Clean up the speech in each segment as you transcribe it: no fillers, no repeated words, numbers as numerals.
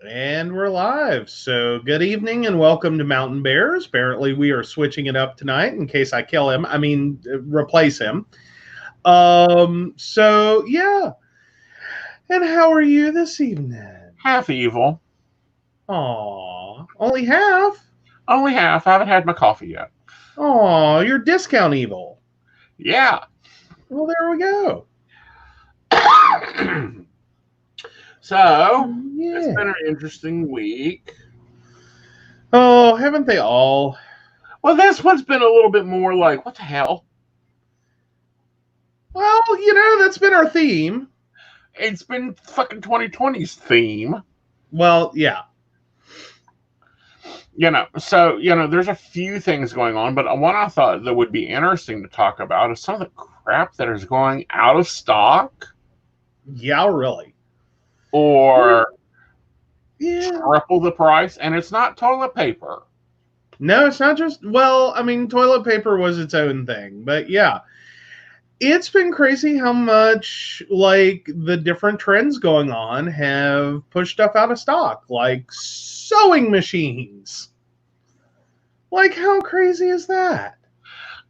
And we're live. So, good evening and welcome to Mountain Bears. Apparently, we are switching it up tonight in case I kill him. Replace him. Yeah. And how are you this evening? Half evil. Aw, only half? Only half. I haven't had my coffee yet. Aw, you're discount evil. Yeah. Well, there we go. So, it's Yeah. been an interesting week. Oh, haven't they all? Well, this one's been a little bit more like, what the hell? Well, that's been our theme. It's been fucking 2020's theme. Well, yeah. There's a few things going on, but one I thought that would be interesting to talk about is some of the crap that is going out of stock. Yeah, really. Or Yeah. triple the price, and it's not toilet paper. No, it's not just, toilet paper was its own thing, but yeah. It's been crazy how much, the different trends going on have pushed stuff out of stock, like sewing machines. Like, how crazy is that?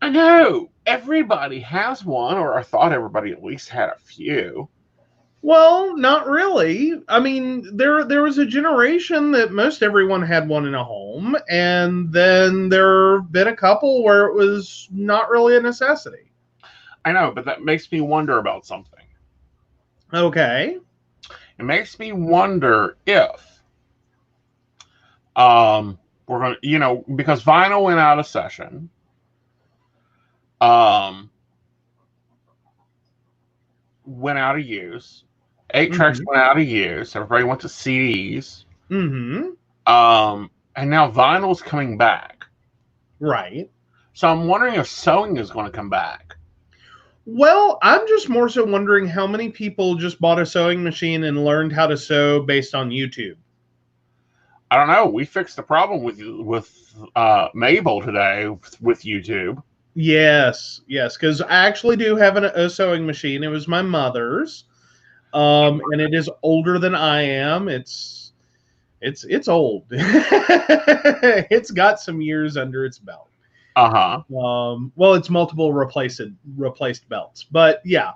I know. Everybody has one, or I thought everybody at least had a few. Well, not really. I mean, there was a generation that most everyone had one in a home, and then there have been a couple where it was not really a necessity. I know, but that makes me wonder about something. Okay. It makes me wonder if we're going to, because vinyl went out of session. Went out of use. 8-tracks went out of use. Everybody went to CDs. Mm-hmm. And now vinyl's coming back. Right. So I'm wondering if sewing is going to come back. Well, I'm just more so wondering how many people just bought a sewing machine and learned how to sew based on YouTube. I don't know. We fixed the problem with Mabel today with YouTube. Yes, because I actually do have a sewing machine. It was my mother's, and it is older than I am. It's old. It's got some years under its belt. Well, it's multiple replaced belts, but yeah.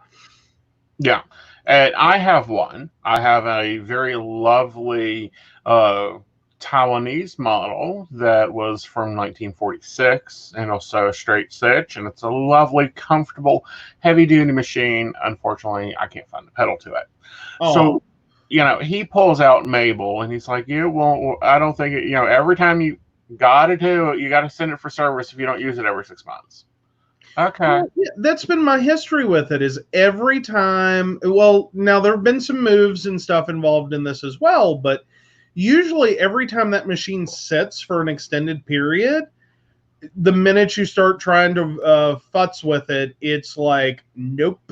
Yeah, and I have one. I have a very lovely Taiwanese model that was from 1946, and also a straight stitch, and it's a lovely, comfortable, heavy-duty machine. Unfortunately, I can't find the pedal to it. Oh. So, he pulls out Mabel, and he's like, well, I don't think it, every time you got to do it, you got to send it for service if you don't use it every 6 months. Okay. Well, yeah, that's been my history with it, is every time, well, now there have been some moves and stuff involved in this as well, but usually every time that machine sits for an extended period, the minute you start trying to futz with it, it's like, nope.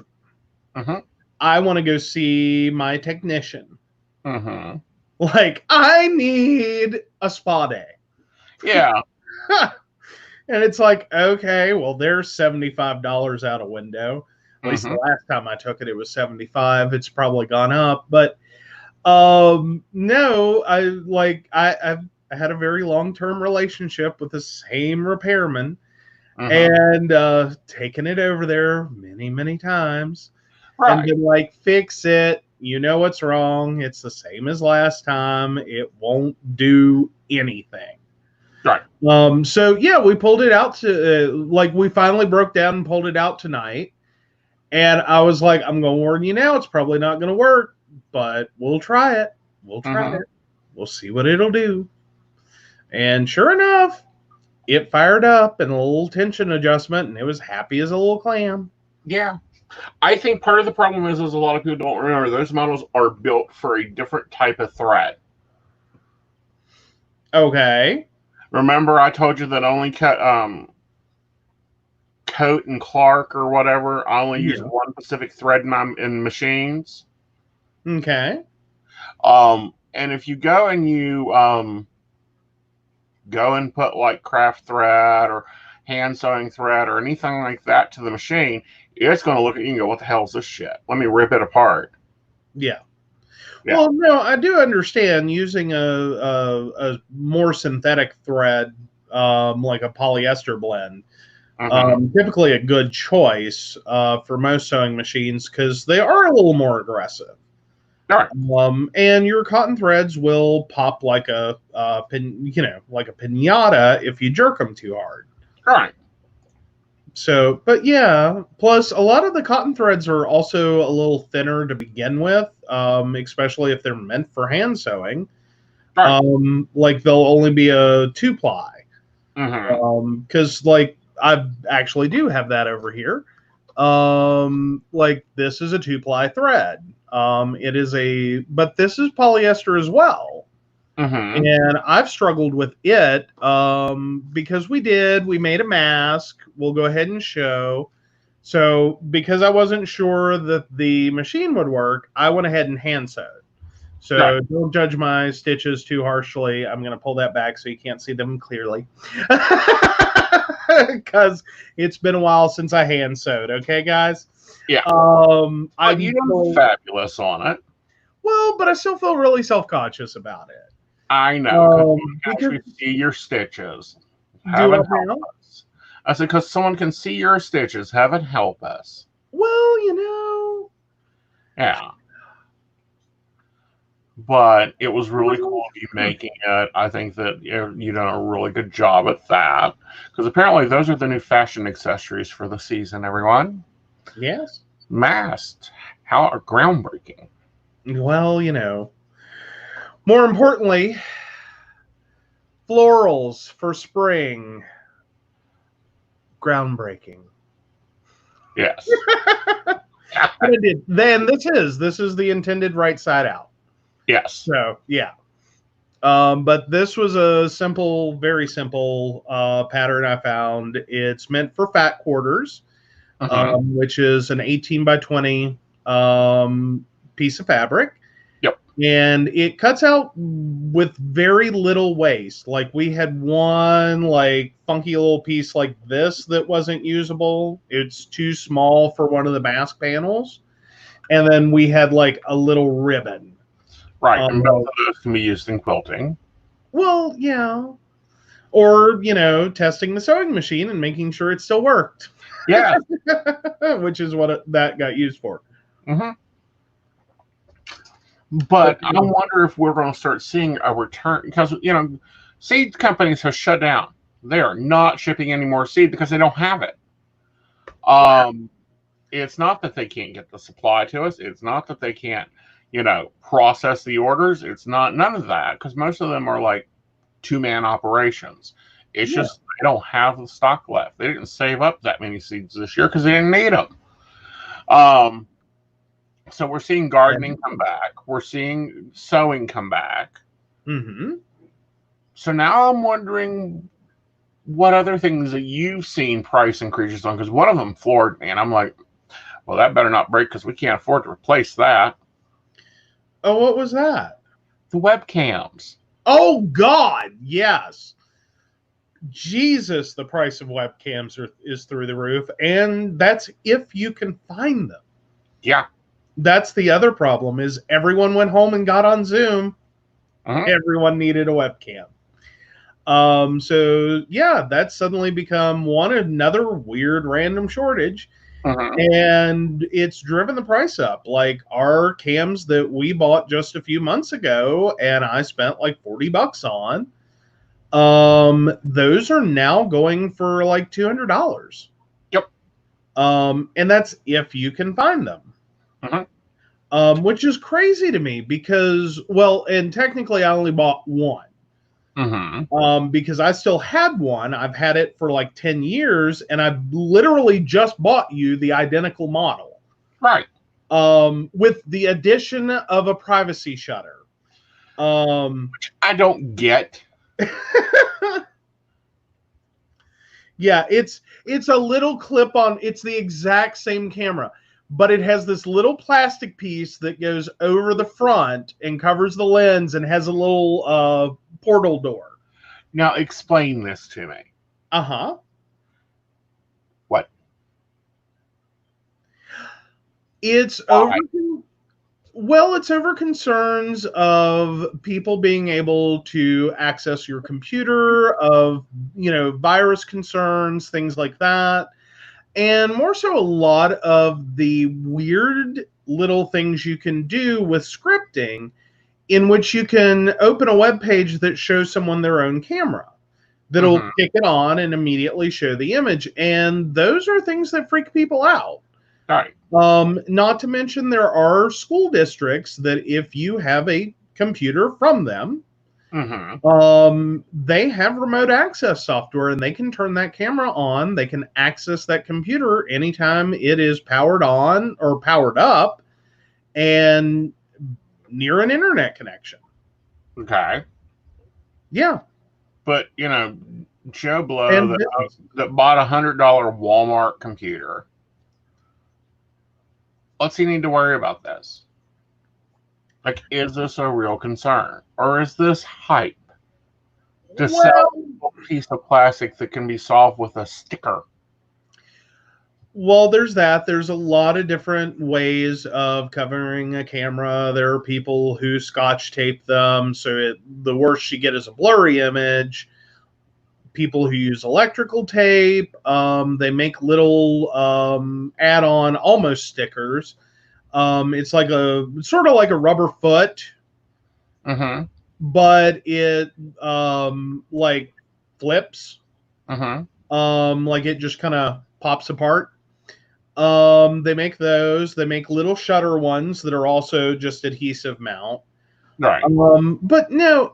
Mm-hmm. I want to go see my technician. Mm-hmm. Like, I need a spa day. Yeah. And it's like, okay, well, there's $75 out a window. At least the last time I took it, it was $75. It's probably gone up, but no, I had a very long-term relationship with the same repairman, and taken it over there many, many times, and been like, fix it. You know what's wrong. It's the same as last time. It won't do anything. Right. So yeah, we pulled it out to we finally broke down and pulled it out tonight, and I was like, I'm gonna warn you now, it's probably not gonna work, but we'll try it. We'll try it. We'll see what it'll do. And sure enough, it fired up and a little tension adjustment, and it was happy as a little clam. Yeah. I think part of the problem is a lot of people don't remember those models are built for a different type of thread. Okay. Remember I told you that only Coat and Clark or whatever, I only use one specific thread in machines. Okay. And if you go and you go and put like craft thread or hand sewing thread or anything like that to the machine, it's going to look at you and go, what the hell is this shit? Let me rip it apart. Yeah. Yeah. Well, no, I do understand using a more synthetic thread, like a polyester blend. Typically a good choice for most sewing machines because they are a little more aggressive. All right. And your cotton threads will pop like like a pinata if you jerk them too hard. All right. So, but yeah, plus a lot of the cotton threads are also a little thinner to begin with, especially if they're meant for hand sewing. All right. Like they'll only be a 2-ply. Because like I actually do have that over here. Like this is a 2-ply thread. But this is polyester as well. And I've struggled with it because we made a mask. We'll go ahead and show. So because I wasn't sure that the machine would work, I went ahead and hand sewed. So don't judge my stitches too harshly. I'm going to pull that back so you can't see them clearly. Because it's been a while since I hand sewed. Okay, guys? Yeah. But you look fabulous on it. Well, but I still feel really self-conscious about it. I know. Because you see your stitches. Have it help us. I said, because someone can see your stitches. Have it help us. Well, you know. Yeah. But it was really cool of you making it. I think that you've done a really good job at that. Because apparently those are the new fashion accessories for the season, everyone. Yes. Masks. How groundbreaking. Well, you know. More importantly, florals for spring. Groundbreaking. Yes. Then this is the intended right side out. Yes. So yeah. But this was a very simple pattern I found. It's meant for fat quarters, which is an 18 by 20 piece of fabric. Yep. And it cuts out with very little waste. Like we had one like funky little piece like this that wasn't usable. It's too small for one of the mask panels. And then we had like a little ribbon. Right, and both of those can be used in quilting. Well, yeah. Or, testing the sewing machine and making sure it still worked. Yeah. Which is what that got used for. But I wonder if we're going to start seeing a return, because, seed companies have shut down. They are not shipping any more seed because they don't have it. It's not that they can't get the supply to us. It's not that they can't process the orders. It's not none of that, because most of them are like 2-man operations. It's just they don't have the stock left. They didn't save up that many seeds this year because they didn't need them. So we're seeing gardening come back. We're seeing sewing come back. So now I'm wondering what other things that you've seen price increases on, because one of them floored me, and I'm like, well, that better not break because we can't afford to replace that. Oh, what was that? The webcams. Oh, God, yes. Jesus, the price of webcams is through the roof, and that's if you can find them. Yeah. That's the other problem is everyone went home and got on Zoom. Everyone needed a webcam. So, yeah, that's suddenly become another weird random shortage. And it's driven the price up. Like our cams that we bought just a few months ago and I spent like $40 on, those are now going for like $200. Yep. And that's if you can find them. Which is crazy to me because, and technically I only bought one. Because I still had one. I've had it for like 10 years and I've literally just bought you the identical model. Right. With the addition of a privacy shutter. Which I don't get. Yeah, it's a little clip on, it's the exact same camera, but it has this little plastic piece that goes over the front and covers the lens and has a little portal door. Now explain this to me. What? It's over. Well, it's over concerns of people being able to access your computer, of, virus concerns, things like that. And more so, a lot of the weird little things you can do with scripting, in which you can open a web page that shows someone their own camera that'll kick it on and immediately show the image. And those are things that freak people out. Right. Not to mention, there are school districts that if you have a computer from them, they have remote access software, and they can turn that camera on. They can access that computer anytime it is powered on or powered up and near an internet connection. Okay. Yeah. But, Joe Blow that bought $100 Walmart computer, what's he need to worry about this? Like, is this a real concern? Or is this hype to sell a piece of plastic that can be solved with a sticker? Well, there's that. There's a lot of different ways of covering a camera. There are people who scotch tape them, so the worst you get is a blurry image. People who use electrical tape. They make little add-on almost stickers. It's like sort of like a rubber foot, but it like flips. Like it just kind of pops apart. They make those. They make little shutter ones that are also just adhesive mount. Right. But no,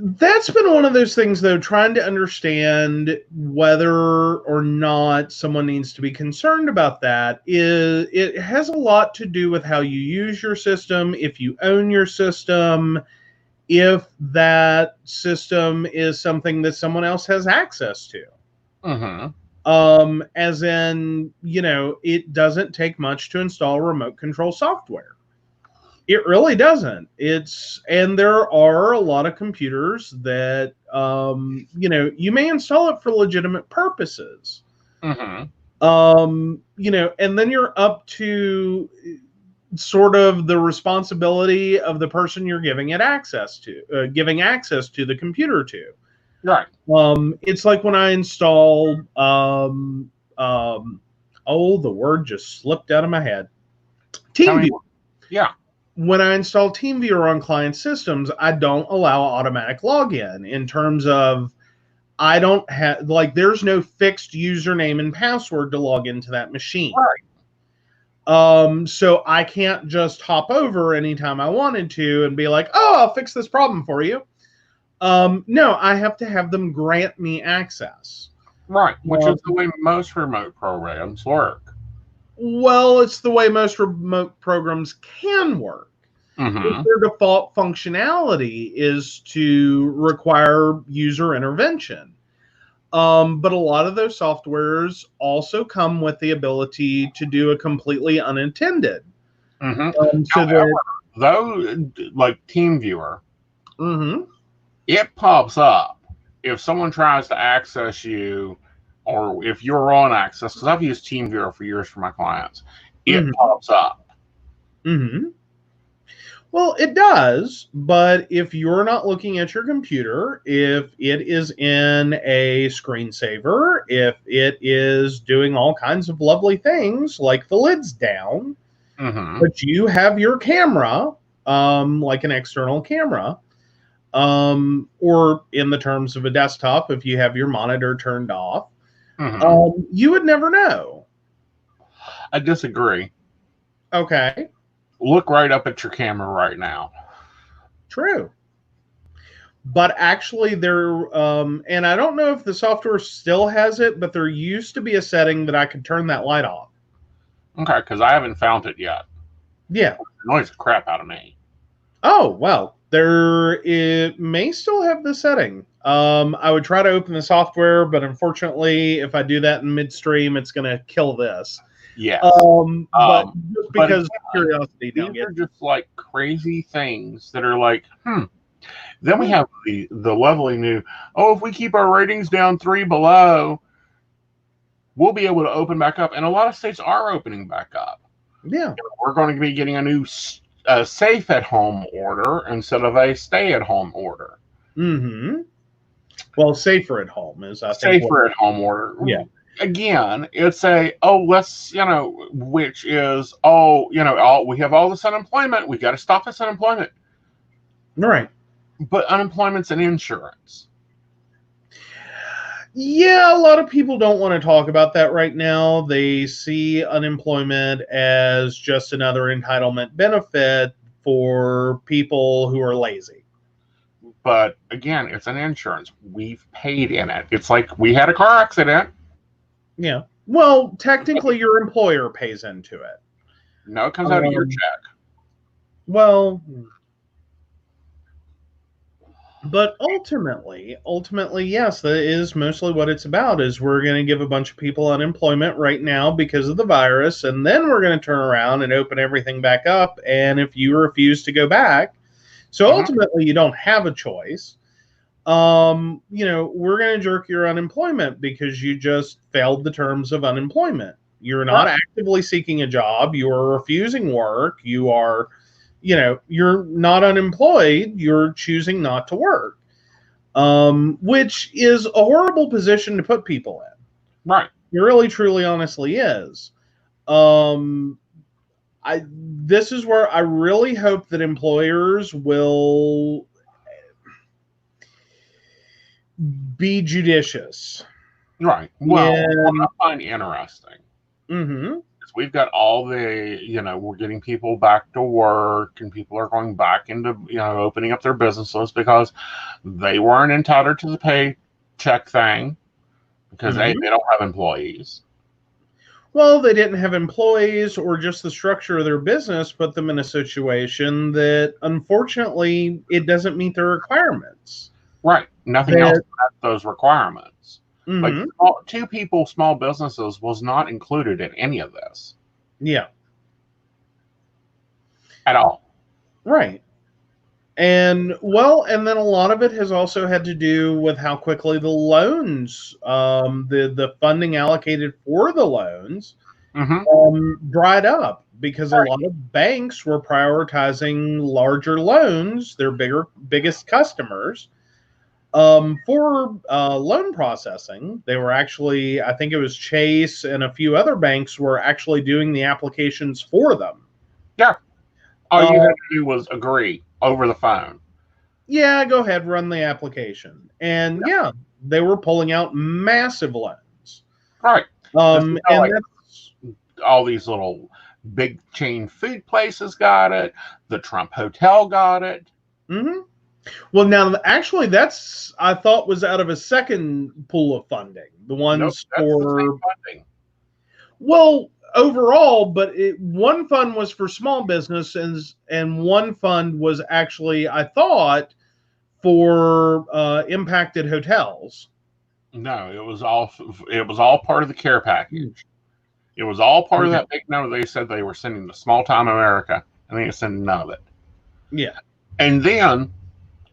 that's been one of those things, though, trying to understand whether or not someone needs to be concerned about that. It has a lot to do with how you use your system, if you own your system, if that system is something that someone else has access to. As in, it doesn't take much to install remote control software. It really doesn't. And there are a lot of computers that, you may install it for legitimate purposes. And then you're up to sort of the responsibility of the person you're giving access to the computer to. Right. It's like when I installed, the word just slipped out of my head. TeamViewer. Yeah. When I install TeamViewer on client systems, I don't allow automatic login in terms of I don't have, there's no fixed username and password to log into that machine. Right. So I can't just hop over anytime I wanted to and be like, oh, I'll fix this problem for you. No, I have to have them grant me access. Right, which is the way most remote programs work. Well, it's the way most remote programs can work. If their default functionality is to require user intervention. But a lot of those softwares also come with the ability to do a completely unintended. However, though, like TeamViewer, it pops up if someone tries to access you, or if you're on access, because I've used TeamViewer for years for my clients, it pops up. Well, it does, but if you're not looking at your computer, if it is in a screensaver, if it is doing all kinds of lovely things, like the lid's down, but you have your camera, like an external camera, or in the terms of a desktop, if you have your monitor turned off, you would never know. I disagree. Okay. Look right up at your camera right now. True. But actually there, and I don't know if the software still has it, but there used to be a setting that I could turn that light off. Okay, because I haven't found it yet. Yeah. It annoys the crap out of me. Oh, well, it may still have the setting. I would try to open the software, but unfortunately, if I do that in midstream, it's going to kill this. Yes. But just because curiosity, these are just like crazy things that are like, Then we have the lovely new, if we keep our ratings down 3 below, we'll be able to open back up. And a lot of states are opening back up. Yeah. We're going to be getting a new safe at home order instead of a stay at home order. Mm-hmm. Well, safer at home is, I think, Safer at home order. Yeah. Again, it's let's, which is, we have all this unemployment. We got to stop this unemployment. Right. But unemployment's an insurance. Yeah, a lot of people don't want to talk about that right now. They see unemployment as just another entitlement benefit for people who are lazy. But again, it's an insurance. We've paid in it. It's like we had a car accident. Yeah. Well, technically, your employer pays into it. No, it comes out of your check. Well, but ultimately, yes, that is mostly what it's about. Is we're going to give a bunch of people unemployment right now because of the virus, and then we're going to turn around and open everything back up. And if you refuse to go back, so ultimately you don't have a choice. We're going to jerk your unemployment because you just failed the terms of unemployment. You're not actively seeking a job. You are refusing work. You are, you're not unemployed. You're choosing not to work, which is a horrible position to put people in. Right. It really, truly, honestly is. This is where I really hope that employers will be judicious. Right. Well, what I find interesting is we've got all the, we're getting people back to work and people are going back into, opening up their businesses because they weren't entitled to the paycheck thing because they don't have employees. Well, they didn't have employees, or just the structure of their business put them in a situation that, unfortunately, it doesn't meet their requirements. Right. Nothing else met those requirements. Like two people, small businesses was not included in any of this. Yeah. At all. Right. And then a lot of it has also had to do with how quickly the loans, the funding allocated for the loans, dried up because a lot of banks were prioritizing larger loans, their biggest customers, for loan processing. They were actually, I think it was Chase and a few other banks were actually doing the applications for them. Yeah. All you had to do was agree over the phone. Yeah, go ahead, run the application. And they were pulling out massive loans. Right. And that's all these little big chain food places got it. The Trump Hotel got it. Well, now, actually, that's, I thought, was out of a second pool of funding. The ones for the same funding. Well, overall, but one fund was for small businesses, and one fund was actually, I thought, for impacted hotels. No, it was all part of the care package. It was all part of that big number. They said they were sending to small town America, and they sending none of it. Yeah. And then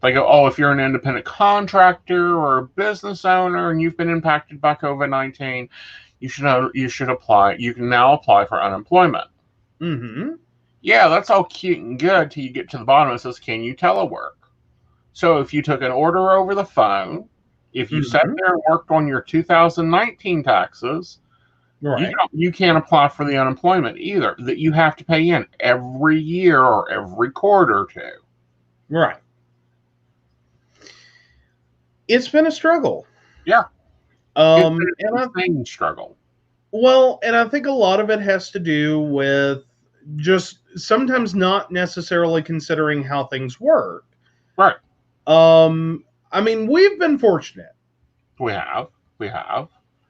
they go, oh, if you're an independent contractor or a business owner and you've been impacted by COVID-19, you should apply. You can now apply for unemployment. Yeah, that's all cute and good till you get to the bottom. It says, can you telework? So if you took an order over the phone, if you sat there and worked on your 2019 taxes, you can't apply for the unemployment either. That you have to pay in every year or every quarter too. Right. It's been a struggle. Yeah. It's been an insane struggle. Well, and I think a lot of it has to do with just sometimes not necessarily considering how things work. Right. I mean, we've been fortunate. We have.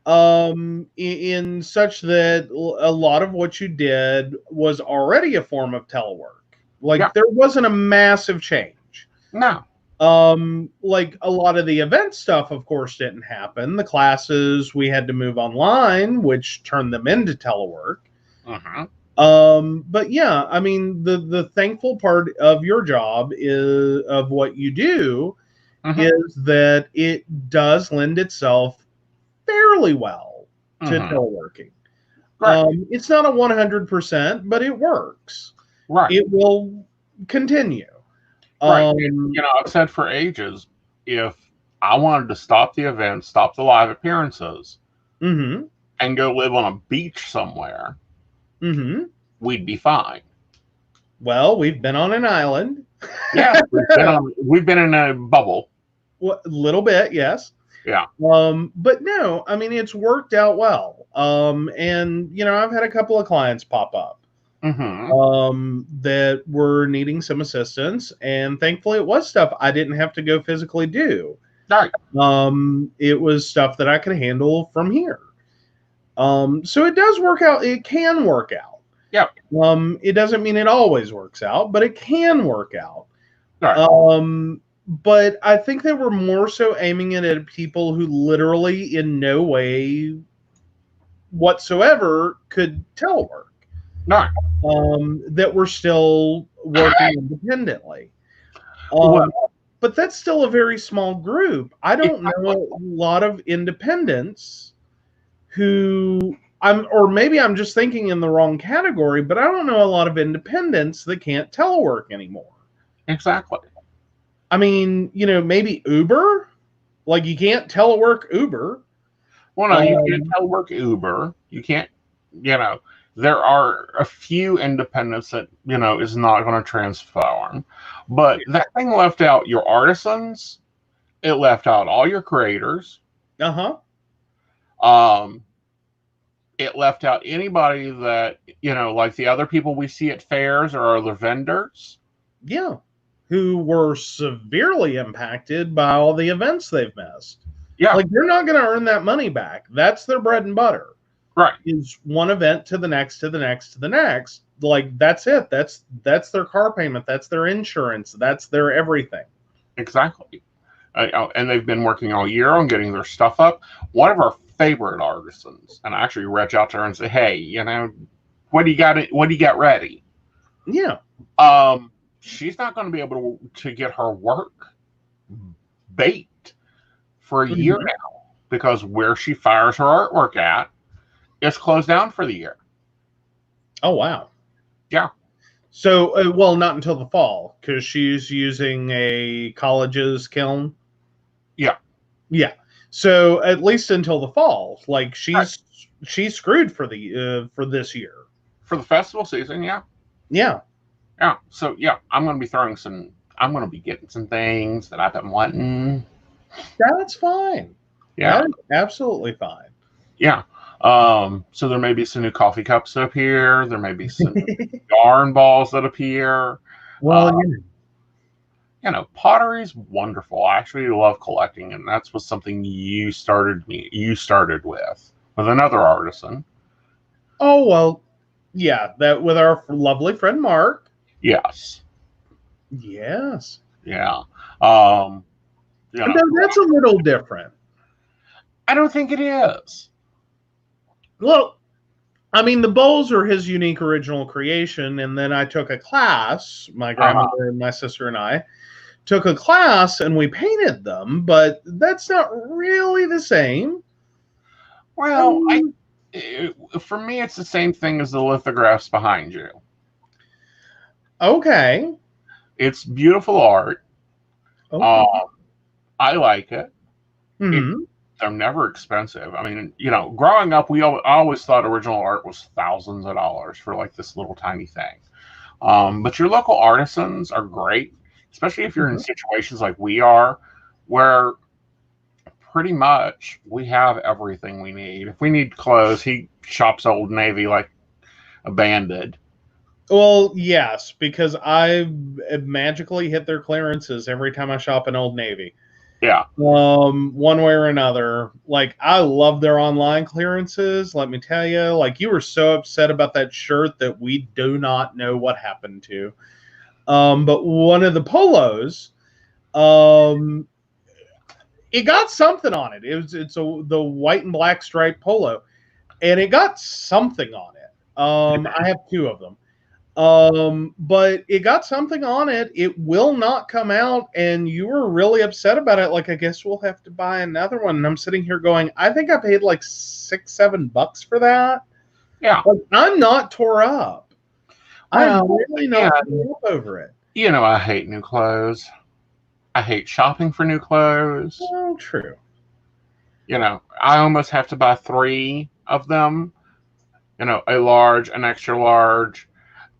In such that a lot of what you did was already a form of telework. Like, there wasn't a massive change. No. Like, a lot of the event stuff, of course, didn't happen. The classes, we had to move online, which turned them into telework. But yeah, I mean, the thankful part of your job is of what you do is that it does lend itself fairly well to teleworking. Right. It's not a 100%, but it works. Right. It will continue. Right. I've said for ages, if I wanted to stop the event, stop the live appearances, Mm-hmm. and go live on a beach somewhere, Mm-hmm. we'd be fine. Well, we've been on an island. Yeah, we've been in a bubble. A little bit, yes. Yeah. But no, I mean, it's worked out well. And I've had a couple of clients pop up that were needing some assistance, and thankfully it was stuff I didn't have to go physically do. Right. It was stuff that I could handle from here. So it does work out. It can work out. Yep. It doesn't mean it always works out, but it can work out. Right. But I think they were more so aiming it at people who literally in no way whatsoever could telework. Right. That were still working independently. But that's still a very small group. I don't know a lot of independents who or maybe I'm just thinking in the wrong category, but I don't know a lot of independents that can't telework anymore. Exactly. I mean, maybe Uber. Like, you can't telework Uber. Well, no, you can't telework Uber. You can't, there are a few independents that, is not going to transform. But that thing left out your artisans. It left out all your creators. Uh-huh. It left out anybody that, like the other people we see at fairs or other vendors. Yeah. Who were severely impacted by all the events they've missed. Yeah. Like, they're not going to earn that money back. That's their bread and butter. Right. Is one event to the next, to the next, to the next. Like, that's it. That's their car payment. That's their insurance. That's their everything. Exactly. And they've been working all year on getting their stuff up. One of our favorite artisans, and I actually reach out to her and say, hey, what do you got ready? Yeah. She's not going to be able to get her work baked for a year now, because where she fires her artwork at is closed down for the year. Oh, wow. Yeah. So, well, not until the fall, because she's using a college's kiln. Yeah. Yeah. So at least until the fall, like, she's screwed for this year. For the festival season, yeah. Yeah. Yeah. So yeah, I'm going to be getting some things that I've been wanting. That's fine. Yeah. That's absolutely fine. Yeah. So there may be some new coffee cups that appear. There may be some yarn balls that appear. Well, pottery's wonderful. I actually love collecting, and that's was something you started with another artisan. Oh, well, yeah, that with our lovely friend Mark. Yes. Yes. Yeah. That's a little different. I don't think it is. Well, I mean, the bowls are his unique original creation, and then I took a class, my grandmother and my sister and I took a class, and we painted them, but that's not really the same. Well, for me, it's the same thing as the lithographs behind you. Okay. It's beautiful art. Okay. I like it. Mm-hmm. They're never expensive. I mean, growing up, I always thought original art was thousands of dollars for like this little tiny thing. But your local artisans are great, especially if you're in situations like we are, where pretty much we have everything we need. If we need clothes, he shops Old Navy like a bandit. Well, yes, because I magically hit their clearances every time I shop in Old Navy. Yeah. One way or another. Like, I love their online clearances. Let me tell you, like, you were so upset about that shirt that we do not know what happened to. But one of the polos, it got something on it. It's the white and black striped polo, and it got something on it. I have two of them. But it got something on it. It will not come out, and you were really upset about it. Like, I guess we'll have to buy another one. And I'm sitting here going, I think I paid like $6-7 for that. Yeah. Like, I'm not tore up. I'm Well, really yeah, not tore up over it. I hate new clothes. I hate shopping for new clothes. Well, true. I almost have to buy 3 of them. A large, an extra large,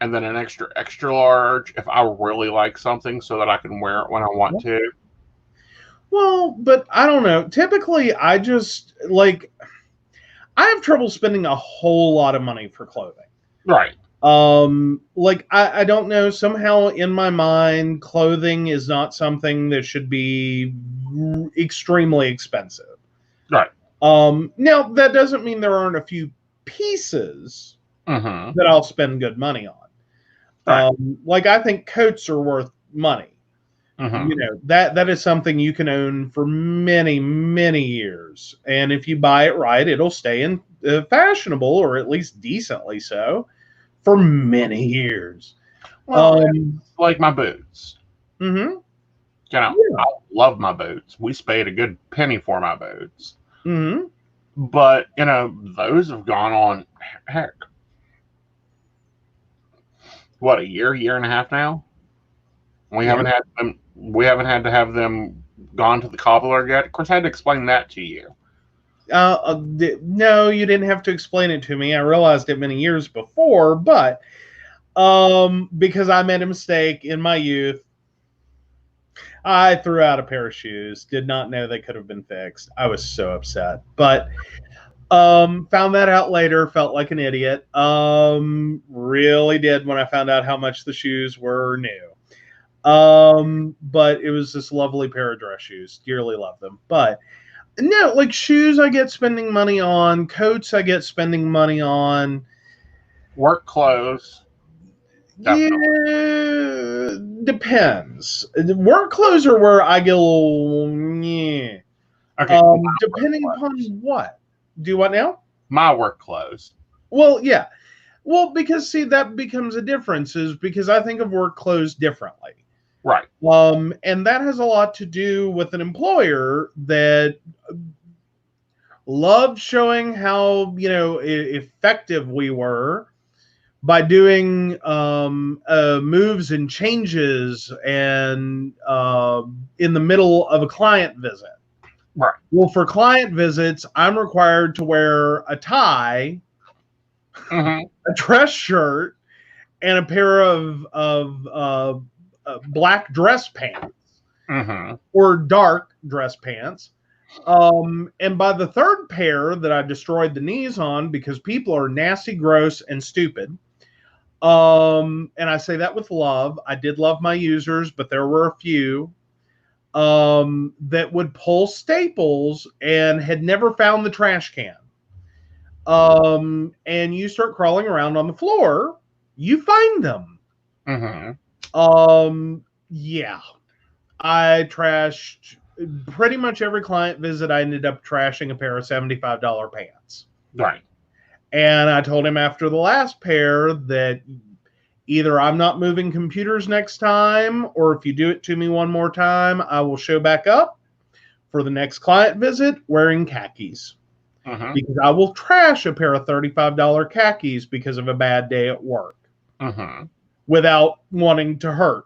and then an extra extra large if I really like something, so that I can wear it when I want to. Well, but I don't know. Typically, I just like I have trouble spending a whole lot of money for clothing. Right. Like I don't know, somehow in my mind, clothing is not something that should be extremely expensive. Right. Now that doesn't mean there aren't a few pieces Mm-hmm. that I'll spend good money on. Right. Like I think coats are worth money. Mm-hmm. That is something you can own for many, many years, and if you buy it right, it'll stay in fashionable, or at least decently so, for many years. Well, it's like my boots. Mm-hmm. I Yeah. love my boots. We paid a good penny for my boots. Mm-hmm. But, those have gone on, heck, what, a year and a half now? We Yeah. haven't had them. We haven't had to have them gone to the cobbler yet. Of course, I had to explain that to you. No, you didn't have to explain it to me. I realized it many years before, but because I made a mistake in my youth, I threw out a pair of shoes. Did not know they could have been fixed. I was so upset, but found that out later. Felt like an idiot. Really did when I found out how much the shoes were new. But it was this lovely pair of dress shoes. Dearly love them, but no, like shoes I get spending money on, coats I get spending money on. Work clothes, definitely. Yeah, depends. Work clothes are where I get a little yeah. Okay, Depending upon what. Do what now? my work clothes. Well, yeah. Well, because see, that becomes a difference, is because I think of work clothes differently. Right. And that has a lot to do with an employer that loved showing how effective we were by doing moves and changes and in the middle of a client visit. Right. Well, for client visits, I'm required to wear a tie, Mm-hmm. a dress shirt, and a pair of black dress pants Mm-hmm. or dark dress pants. And by the third pair that I destroyed the knees on because people are nasty, gross, and stupid. And I say that with love. I did love my users, but there were a few that would pull staples and had never found the trash can. And you start crawling around on the floor, you find them. Mm-hmm. Yeah. I trashed pretty much every client visit. I ended up trashing a pair of $75 pants. Right. And I told him after the last pair that either I'm not moving computers next time, or if you do it to me one more time, I will show back up for the next client visit wearing khakis. Mm-hmm. Because I will trash a pair of $35 khakis because of a bad day at work Mm-hmm. without wanting to hurt.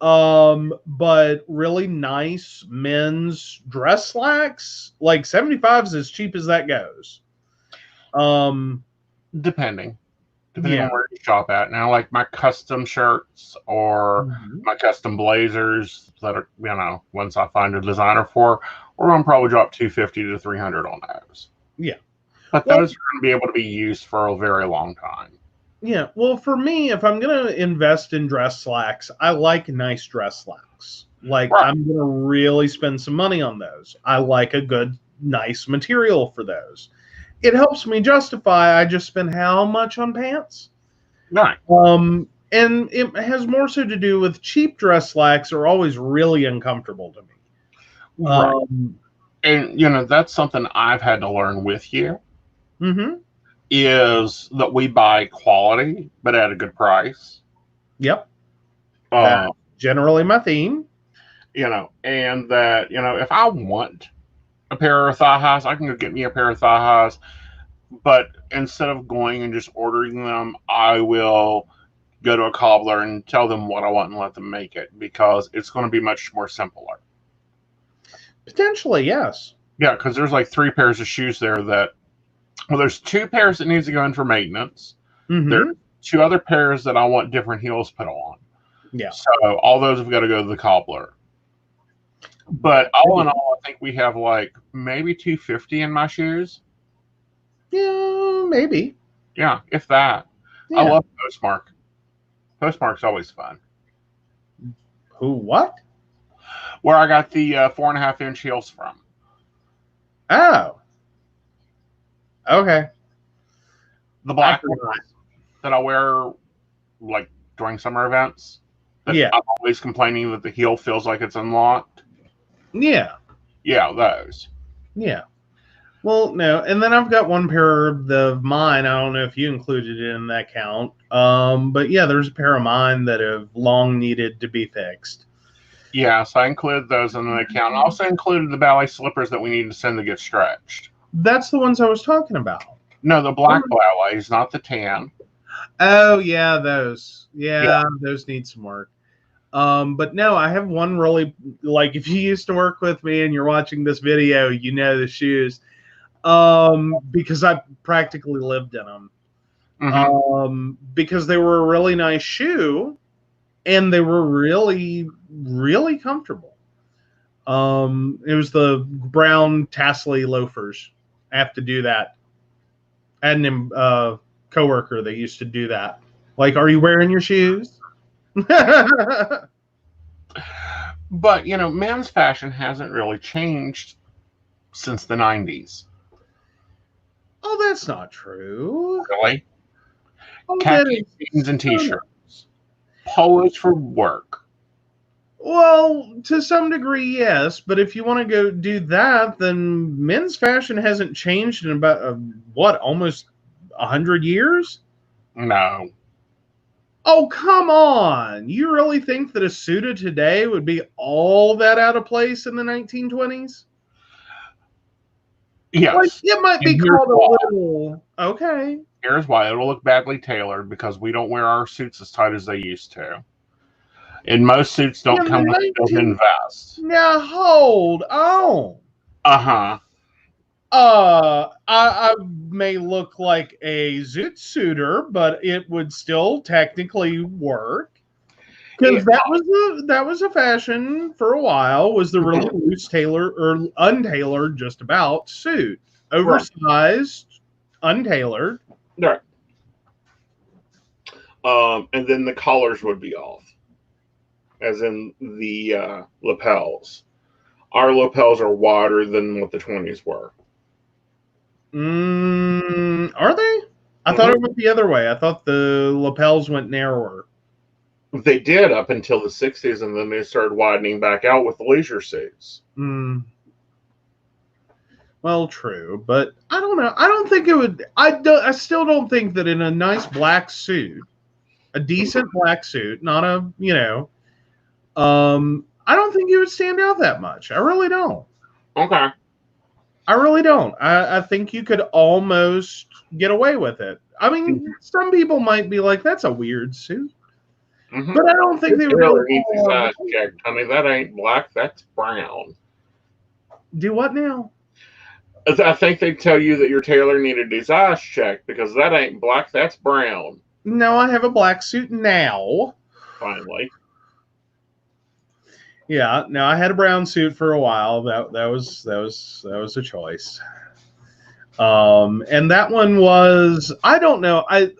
But really nice men's dress slacks, like 75 is as cheap as that goes. Depending Yeah. on where you shop at. Now, like my custom shirts or my custom blazers that are, once I find a designer for, we're gonna probably drop $250 to $300 on those. Yeah. But those are going to be able to be used for a very long time. Yeah. Well, for me, if I'm going to invest in dress slacks, I like nice dress slacks. Like, Right. I'm going to really spend some money on those. I like a good, nice material for those. It helps me justify I just spent how much on pants? Right. And it has more so to do with cheap dress slacks are always really uncomfortable to me. Right. And, that's something I've had to learn with you. Mm-hmm. Is that we buy quality, but at a good price. Yep. That's generally my theme. And that, if I want a pair of thigh highs, I can go get me a pair of thigh highs. but instead of going and just ordering them, I will go to a cobbler and tell them what I want and let them make it, because it's going to be much more simpler. Potentially, yes. Yeah, because there's like 3 pairs of shoes there that, well, there's 2 pairs that needs to go in for maintenance. Mm-hmm. There are 2 other pairs that I want different heels put on. Yeah. So all those have got to go to the cobbler. But all in all, I think we have like maybe 250 in my shoes. Yeah, maybe. Yeah, if that. Yeah. I love Postmark. Postmark's always fun. Who? What? Where I got the 4.5-inch heels from. Oh. Okay. The black ones that I wear like during summer events. Yeah. I'm always complaining that the heel feels like it's unlocked. Yeah. Yeah, those. Yeah. Well, no, and then I've got one pair of mine. I don't know if you included it in that count. But yeah, there's a pair of mine that have long needed to be fixed. Yeah, so I included those in the account. I also included the ballet slippers that we need to send to get stretched. That's the ones I was talking about. No, the black ballets, not the tan. Oh yeah, those. Yeah, those need some work. But no, I have one really, like, if you used to work with me and you're watching this video, you know the shoes. Because I practically lived in them. Mm-hmm. Because they were a really nice shoe and they were really, really comfortable. It was the brown tassely loafers. I have to do that. I had a coworker that used to do that. Like, are you wearing your shoes? But, you know, men's fashion hasn't really changed since the 90s. Oh, that's not true. Really? Oh, khaki jeans and t-shirts. Polos for work. Well, to some degree, yes. But if you want to go do that, then men's fashion hasn't changed in about, almost 100 years? No. Oh, come on. You really think that a suit of today would be all that out of place in the 1920s? Yes. Like, it might be called a little... Okay. Here's why. It'll look badly tailored because we don't wear our suits as tight as they used to. And most suits don't come with a built-in vest. Now, hold on. Uh-huh. I may look like a zoot suitor, but it would still technically work. Because that was a fashion for a while, was the really loose tailor or untailored just about suit. Oversized, untailored. Right. And then the collars would be off. As in the lapels. Our lapels are wider than what the 20s were. Are they? I thought it went the other way. I thought the lapels went narrower. They did up until the 60s, and then they started widening back out with the leisure suits. Well, true, but I don't know. I don't think it would. I still don't think that in a nice black suit, a decent black suit, not a, I don't think it would stand out that much. I really don't. Okay. I really don't. I think you could almost get away with it. I mean, some people might be like, that's a weird suit. Mm-hmm. But I don't think they would really checked. I mean, that ain't black, that's brown. Do what now? I think they tell you that your tailor needed his eyes checked because that ain't black, that's brown. No, I have a black suit now. Finally. Yeah, no, I had a brown suit for a while. That was a choice. And that one was, I don't know. I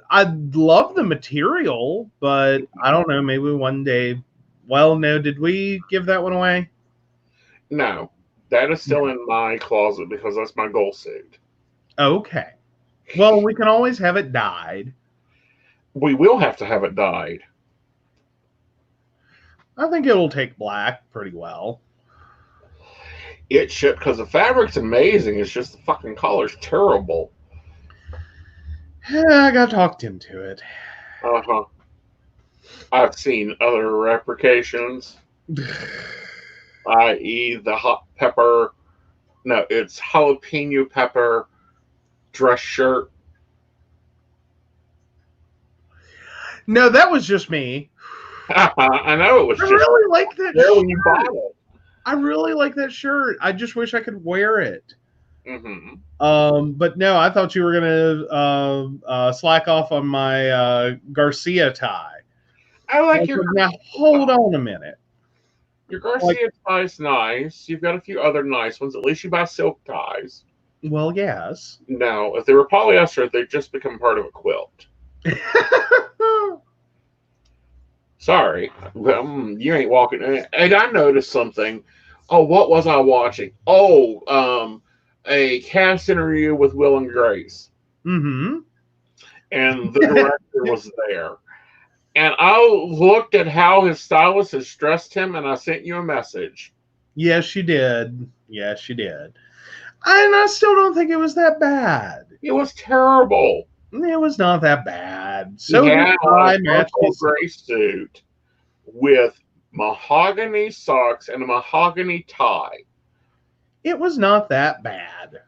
love the material, but I don't know, maybe one day. Well, no, did we give that one away? No. That is still in my closet because that's my goal suit. Okay. Well, we can always have it dyed. We will have to have it dyed. I think it'll take black pretty well. It should, because the fabric's amazing. It's just the fucking color's terrible. I got talked into it. Uh-huh. I've seen other replications. i.e. the hot pepper. No, it's jalapeno pepper dress shirt. No, that was just me. I know it was I just really like that there when you bought shirt. it. I really like that shirt. I just wish I could wear it. Mm-hmm. But no, I thought you were gonna slack off on my Garcia tie. I like your Now hold on a minute. Garcia tie is nice. You've got a few other nice ones. At least you buy silk ties. Well, yes. Now, if they were polyester, they'd just become part of a quilt. Sorry, you ain't walking. And I noticed something. Oh, what was I watching? Oh, a cast interview with Will and Grace, Mm-hmm. and the director was there. And I looked at how his stylist has dressed him, and I sent you a message. Yes, you did. Yes, you did. And I still don't think it was that bad. It was terrible. It was not that bad. He So had a matched purple his gray suit with mahogany socks and a mahogany tie It was not that bad.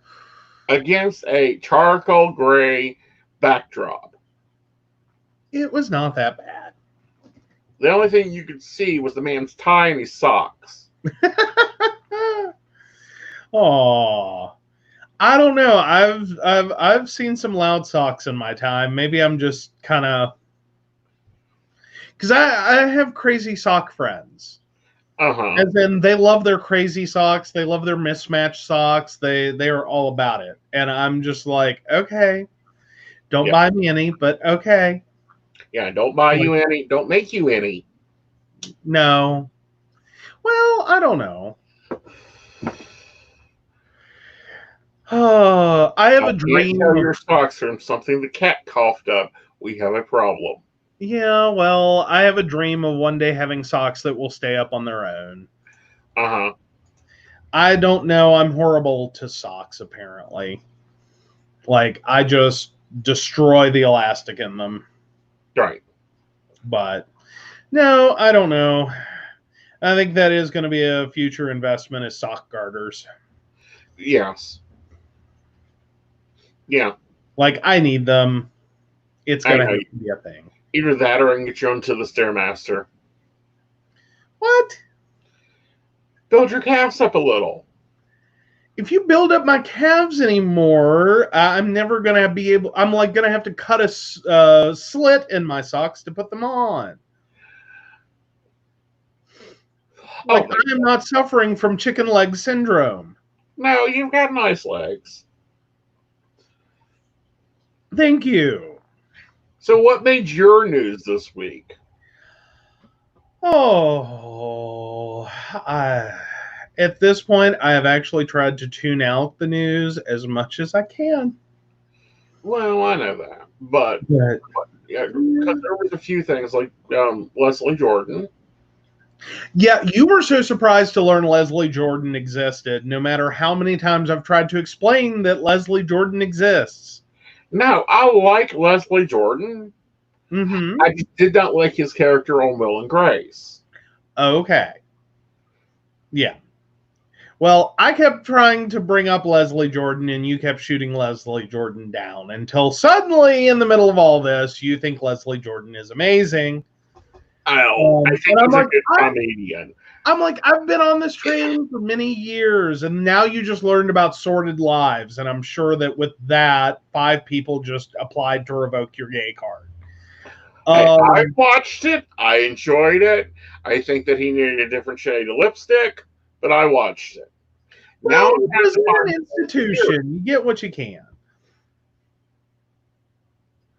against a charcoal gray backdrop. It was not that bad. The only thing you could see was the man's tie and his socks. Oh, I don't know. I've seen some loud socks in my time. Maybe I'm just kind of because I have crazy sock friends. Uh-huh. As in, they love their crazy socks. They love their mismatched socks. They are all about it. And I'm just like, okay, don't buy me any, but okay. Yeah, don't buy you any. Don't make you any. No. Well, I don't know. I have a dream. Tell your socks from something the cat coughed up. We have a problem. Yeah, well, I have a dream of one day having socks that will stay up on their own. Uh-huh. I don't know. I'm horrible to socks, apparently. Like, I just destroy the elastic in them. Right. But, no, I don't know. I think that is going to be a future investment is sock garters. Yes. Yeah. Like, I need them. It's going to have to be a thing. Either that or I can get you onto the Stairmaster. What? Build your calves up a little. If you build up my calves anymore, I'm never going to be able... I'm like going to have to cut a slit in my socks to put them on. Like, I am not suffering from chicken leg syndrome. No, you've got nice legs. Thank you. So what made your news this week? Oh, at this point, I have actually tried to tune out the news as much as I can. Well, I know that, but yeah, because there was a few things like Leslie Jordan. Yeah, you were so surprised to learn Leslie Jordan existed, no matter how many times I've tried to explain that Leslie Jordan exists. No, I like Leslie Jordan. Mm-hmm. I just did not like his character on Will and Grace. Okay. Yeah. Well, I kept trying to bring up Leslie Jordan, and you kept shooting Leslie Jordan down until suddenly, in the middle of all this, you think Leslie Jordan is amazing. Oh, I think he's a good comedian. I'm like, I've been on this train for many years, and now you just learned about Sordid Lives, and I'm sure that with that, 5 people just applied to revoke your gay card. I watched it. I enjoyed it. I think that he needed a different shade of lipstick, but I watched it. Well, now it's an institution. You get what you can.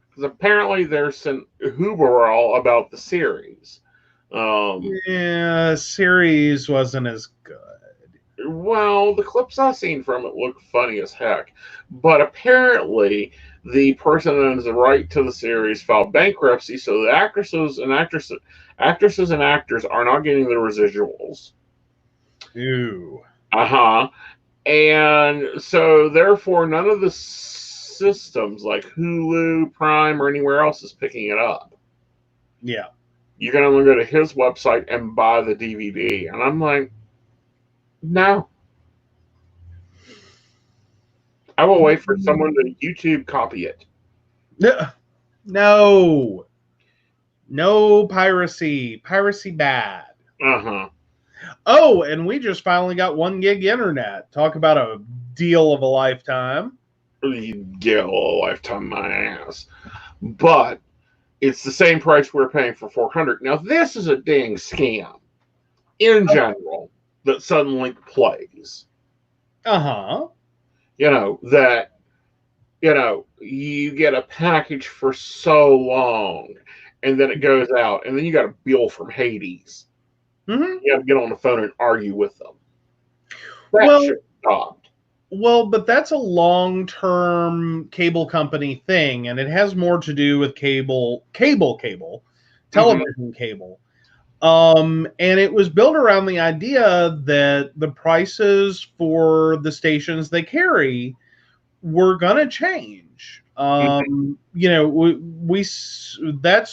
Because apparently there's some hooverall about the series. Yeah, series wasn't as good. Well, the clips I've seen from it look funny as heck. But apparently the person that owns the right to the series filed bankruptcy, so the actresses and actors are not getting the residuals. Ew. Uh-huh. And so therefore none of the systems like Hulu, Prime, or anywhere else is picking it up. Yeah. You can only go to his website and buy the DVD. And I'm like, no. I I will wait for someone to YouTube copy it. No. No piracy. Piracy bad. Uh-huh. Oh, and we just finally got 1 gig internet. Talk about a deal of a lifetime. You get a lifetime my ass. But it's the same price we're paying for 400. Now, this is a dang scam in general that Suddenlink plays. Uh-huh. That you get a package for so long and then it goes out and then you got a bill from Hades. Mm-hmm. You got to get on the phone and argue with them. That should stop. Well, but that's a long-term cable company thing, and it has more to do with cable, television cable. And it was built around the idea that the prices for the stations they carry were going to change. That's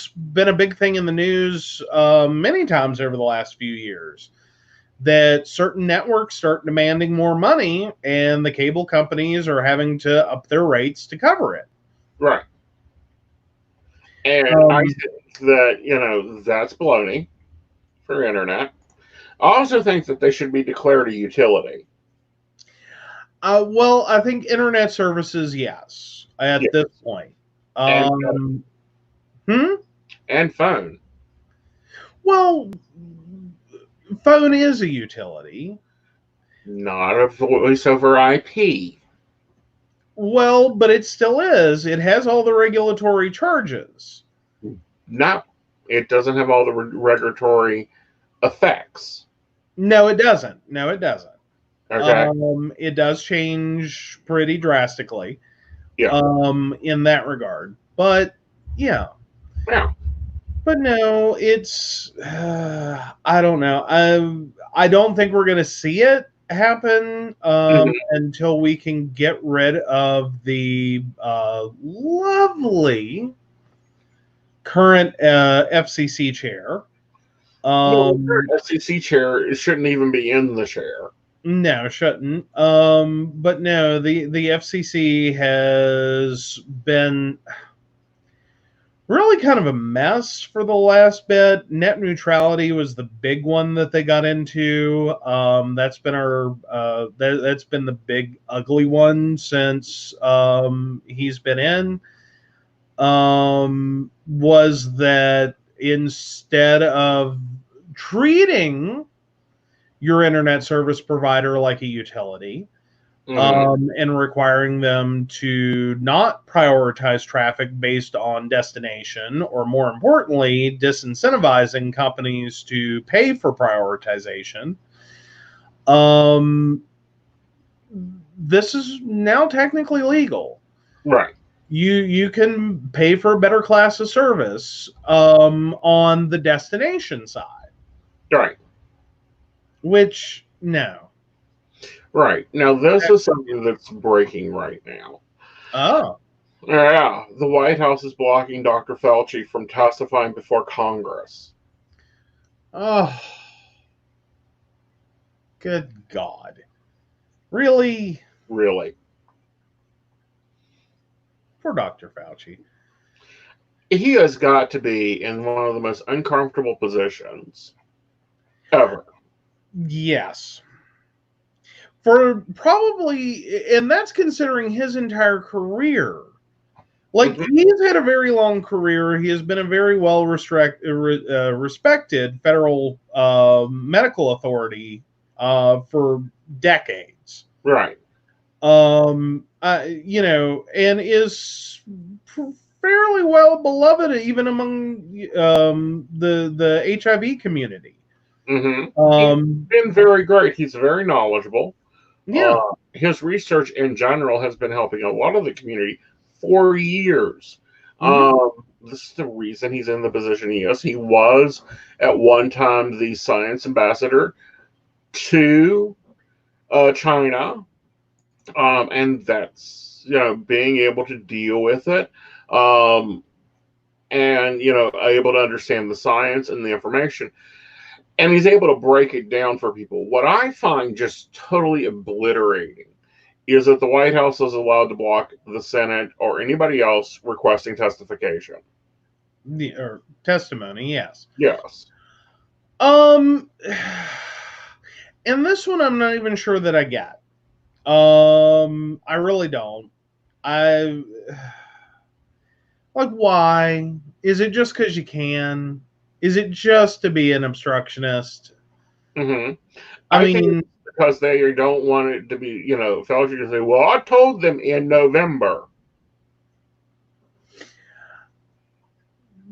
been a big thing in the news many times over the last few years, that certain networks start demanding more money and the cable companies are having to up their rates to cover it. Right. And I think that, that's baloney for internet. I also think that they should be declared a utility. Well, I think internet services, yes, at this point. And phone. Well, phone is a utility. Not a voice over IP. Well, but it still is. It has all the regulatory charges. No, it doesn't have all the regulatory effects. No, it doesn't. Okay. It does change pretty drastically. Yeah. In that regard. But yeah. Yeah. But no, it's I don't know. I don't think we're going to see it happen until we can get rid of the lovely current FCC chair. FCC chair shouldn't even be in the chair. No, shouldn't. But no, the FCC has been really kind of a mess for the last bit. Net neutrality was the big one that they got into. That's been that's been the big ugly one since he's been in. Was that instead of treating your internet service provider like a utility, and requiring them to not prioritize traffic based on destination, or more importantly, disincentivizing companies to pay for prioritization. This is now technically legal. Right. You can pay for a better class of service on the destination side. Right. Which, no. Right. Now, this is something that's breaking right now. Oh. Yeah. The White House is blocking Dr. Fauci from testifying before Congress. Oh. Good God. Really? Really. Poor Dr. Fauci. He has got to be in one of the most uncomfortable positions ever. Yes. For probably, and that's considering his entire career. Like, he's had a very long career. He has been a very well respected federal medical authority for decades. Right. And is fairly well beloved even among the HIV community. He's been very great. He's very knowledgeable. Yeah. His research in general has been helping a lot of the community for years. This is the reason he's in the position he is. He was at one time the science ambassador to China. And that's, being able to deal with it. And, able to understand the science and the information. And he's able to break it down for people. What I find just totally obliterating is that the White House is allowed to block the Senate or anybody else requesting testification. Or testimony, yes. Yes. And this one I'm not even sure that I get. I really don't. I like, why? Is it just because you can? Is it just to be an obstructionist? Mm-hmm. I think mean, it's because they don't want it to be, Fauci to say, well, I told them in November.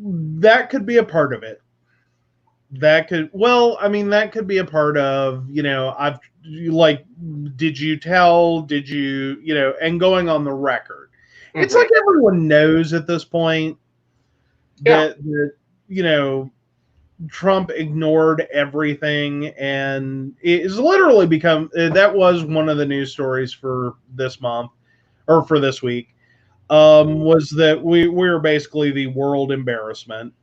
that could be a part of it. That could be a part of, did you tell, did you, and going on the record. Mm-hmm. It's like everyone knows at this point that Trump ignored everything, and it has literally become, that was one of the news stories for this month, or for this week, was that we were basically the world embarrassment,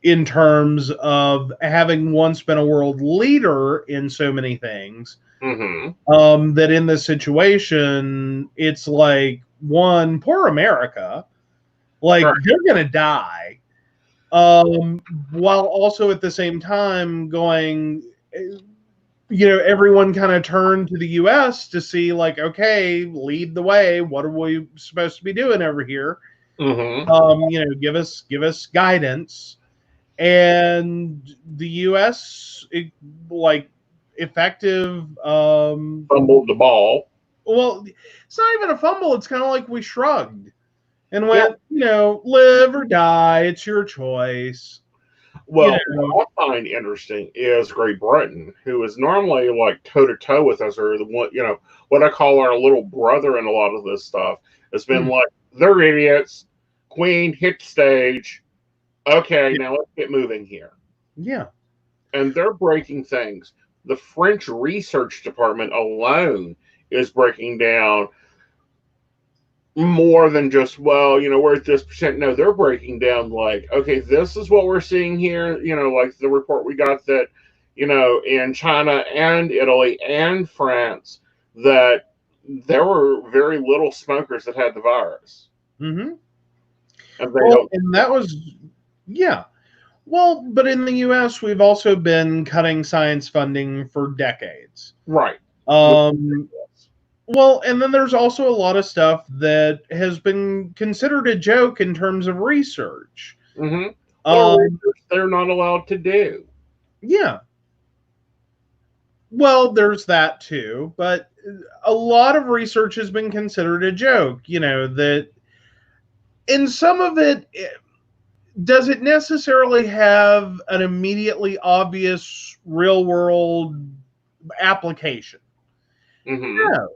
in terms of having once been a world leader in so many things. Mm-hmm. That in this situation, it's like, one, poor America, like, right. They're gonna die, while also at the same time going, everyone kind of turned to the US to see, like, okay, lead the way, what are we supposed to be doing over here? Mm-hmm. Give us guidance. And the US, effective, fumbled the ball. Well, it's not even a fumble, it's kind of like we shrugged and went, live or die, it's your choice. Well, what I find interesting is Great Britain, who is normally like toe to toe with us, or the one, what I call our little brother in a lot of this stuff, has been like, they're idiots. Queen, hit the stage. Okay, now let's get moving here. Yeah. And they're breaking things. The French research department alone is breaking down more than just, we're at this percent. No, they're breaking down like, okay, this is what we're seeing here. Like the report we got that, in China and Italy and France, that there were very little smokers that had the virus. Mm-hmm. And that was, yeah. Well, but in the US, we've also been cutting science funding for decades. Right. Well, and then there's also a lot of stuff that has been considered a joke in terms of research. Mm-hmm. Or research they're not allowed to do. Yeah. Well, there's that too, but a lot of research has been considered a joke, that in some of it, does it necessarily have an immediately obvious real world application? Mm-hmm. No.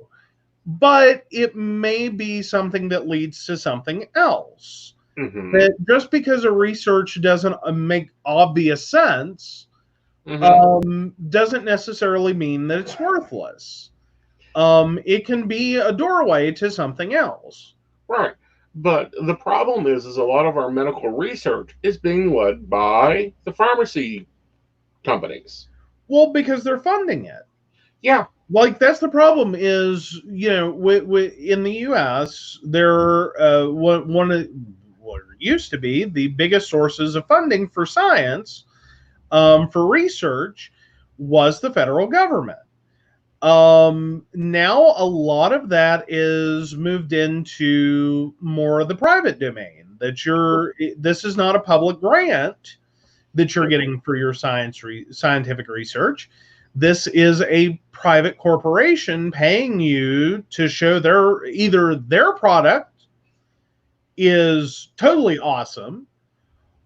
But it may be something that leads to something else. Mm-hmm. That just because a research doesn't make obvious sense, doesn't necessarily mean that it's worthless. It can be a doorway to something else. Right. But the problem is a lot of our medical research is being led by the pharmacy companies. Well, because they're funding it. Yeah. Like, that's the problem is, in the U.S., there one of what used to be the biggest sources of funding for science, for research, was the federal government. Now a lot of that is moved into more of the private domain. This is not a public grant that you're getting for your scientific research. This is a private corporation paying you to show either their product is totally awesome,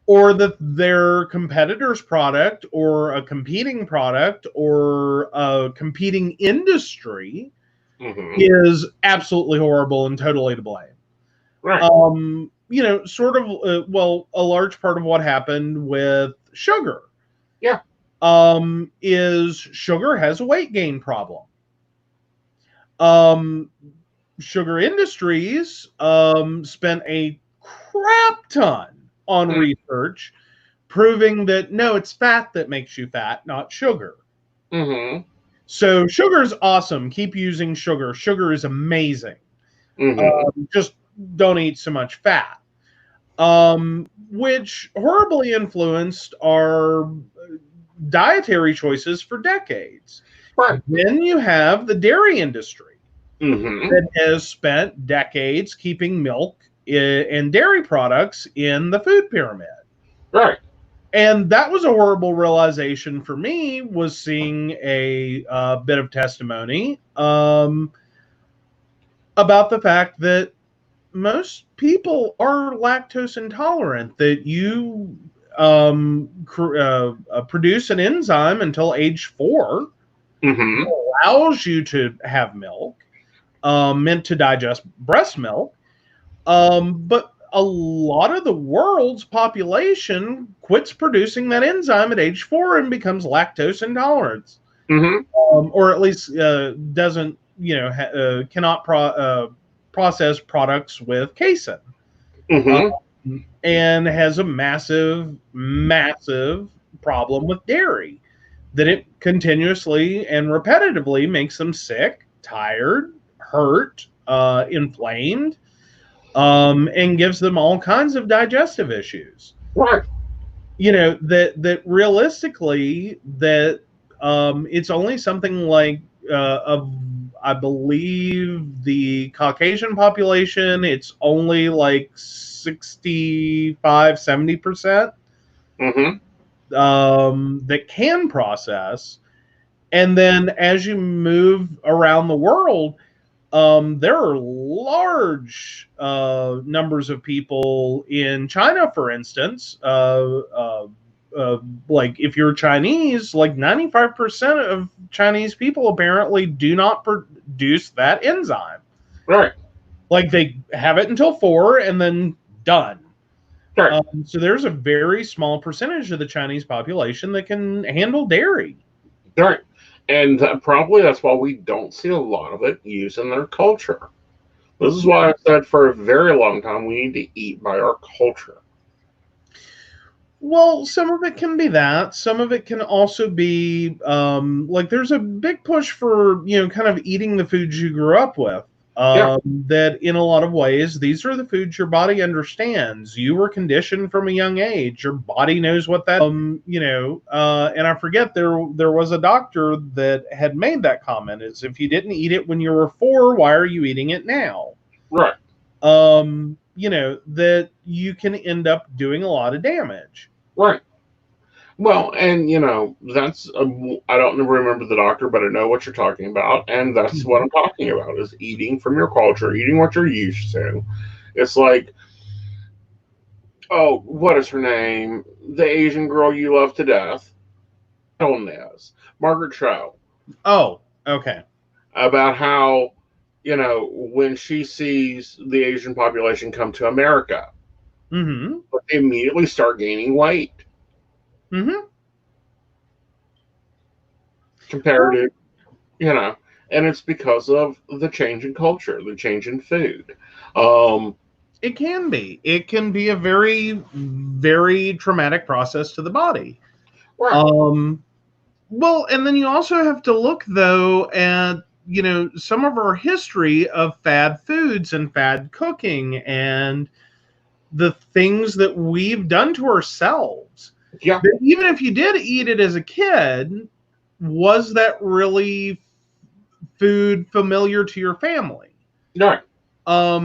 or that their competitor's product or a competing product or a competing industry is absolutely horrible and totally to blame. Right. Sort of, a large part of what happened with sugar. Yeah. Is sugar has a weight gain problem. Sugar Industries spent a crap ton on research proving that no, it's fat that makes you fat, not sugar. So sugar is awesome. Keep using sugar. Sugar is amazing. Just don't eat so much fat. Which horribly influenced our dietary choices for decades. Right. Then you have the dairy industry Mm-hmm. that has spent decades keeping milk and dairy products in the food pyramid. Right. And that was a horrible realization for me, was seeing a bit of testimony about the fact that most people are lactose intolerant, that you produce an enzyme until age 4 Mm-hmm. that allows you to have milk, meant to digest breast milk. But a lot of the world's population quits producing that enzyme at age 4 and becomes lactose intolerant, Mm-hmm. or at least doesn't, cannot process products with casein, Mm-hmm. and has a massive, massive problem with dairy, that it continuously and repetitively makes them sick, tired, hurt, inflamed, and gives them all kinds of digestive issues. Right. That realistically, that it's only something like I believe the Caucasian population, it's only like 65-70% Mm-hmm. that can process. And then as you move around the world, there are large numbers of people in China, for instance. Like if you're Chinese, like 95% of Chinese people apparently do not produce that enzyme. Right. Like they have it until 4 and then done. Right. So there's a very small percentage of the Chinese population that can handle dairy. Right. And probably that's why we don't see a lot of it used in their culture. This is why I said for a very long time we need to eat by our culture. Well, some of it can be that. Some of it can also be like there's a big push for, kind of eating the foods you grew up with. That in a lot of ways, these are the foods your body understands. You were conditioned from a young age. Your body knows what that, and I forget, there was a doctor that had made that comment, is if you didn't eat it when you were 4, why are you eating it now? Right. That you can end up doing a lot of damage. Right. Well, and that's I don't remember the doctor, but I know what you're talking about, and that's what I'm talking about, is eating from your culture, eating what you're used to. It's like, oh, what is her name? The Asian girl you love to death. Margaret Cho. Oh, okay. About how, when she sees the Asian population come to America, mm-hmm. they immediately start gaining weight. Mm-hmm. Compared to, and it's because of the change in culture, the change in food. It can be. It can be a very, very traumatic process to the body. Right. Well, and then you also have to look, though, at, some of our history of fad foods and fad cooking and the things that we've done to ourselves. Yeah. That even if you did eat it as a kid, was that really food familiar to your family? No. I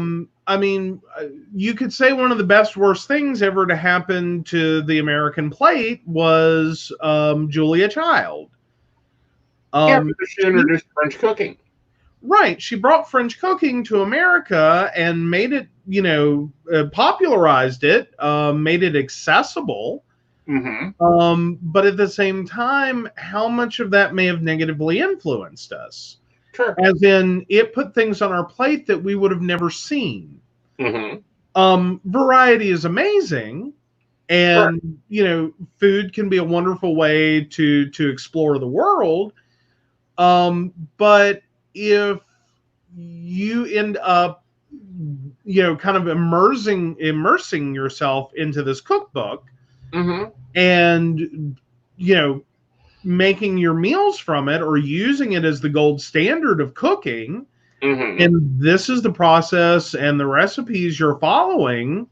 mean, you could say one of the best worst things ever to happen to the American plate was Julia Child. Because she introduced French cooking. Right. She brought French cooking to America and made it, popularized it, made it accessible. Mm-hmm. But at the same time, how much of that may have negatively influenced us? Sure. As in, it put things on our plate that we would have never seen. Mm-hmm. Variety is amazing, and food can be a wonderful way to explore the world. But if you end up, kind of immersing yourself into this cookbook, mm-hmm. and making your meals from it or using it as the gold standard of cooking, and this is the process and the recipes you're following,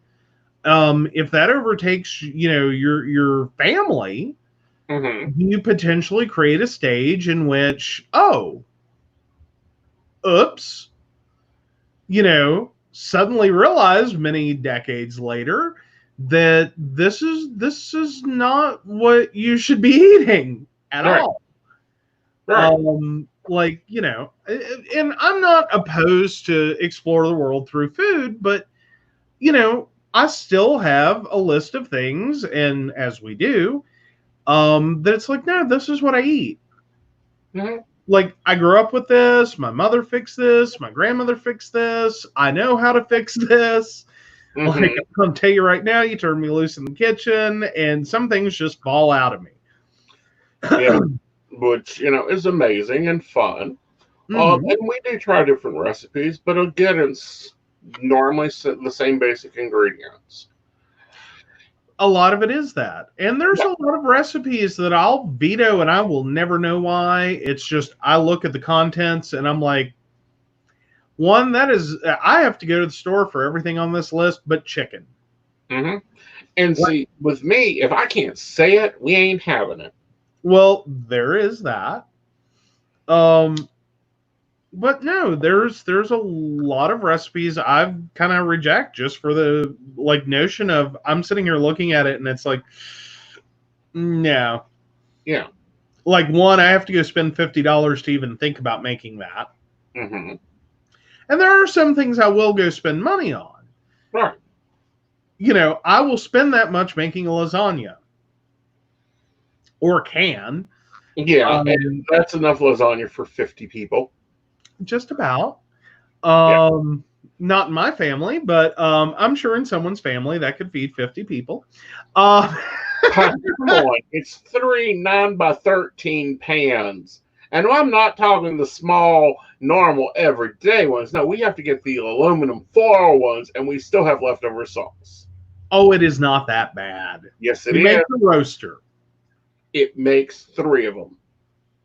if that overtakes, your family, you potentially create a stage in which, oops, suddenly realize many decades later that this is not what you should be eating at all. Right. And I'm not opposed to explore the world through food, but I still have a list of things, and as we do, that it's like, no, this is what I eat. Like, I grew up with this. My mother fixed this. My grandmother fixed this. I know how to fix this. Like, I'm going to tell you right now, you turn me loose in the kitchen, and some things just fall out of me. Yeah, which, is amazing and fun. And we do try different recipes, but again, it's normally the same basic ingredients. A lot of it is that. And there's a lot of recipes that I'll veto and I will never know why. It's just, I look at the contents and I'm like, I have to go to the store for everything on this list but chicken. And see, with me, if I can't say it, we ain't having it. Well, there is that. But no, there's a lot of recipes I've kind of reject just for the notion of, I'm sitting here looking at it and it's like, no. Yeah. Like, one, I have to go spend $50 to even think about making that. And there are some things I will go spend money on. Right. I will spend that much making a lasagna. Or can. Yeah, and that's enough lasagna for 50 people. Just about. Not in my family, but I'm sure in someone's family that could feed 50 people. Come on, it's 3 9x13 pans. And I'm not talking the small, normal, everyday ones. No, we have to get the aluminum foil ones, and we still have leftover sauce. Oh, it is not that bad. Yes, it is. It makes a roaster. It makes 3 of them.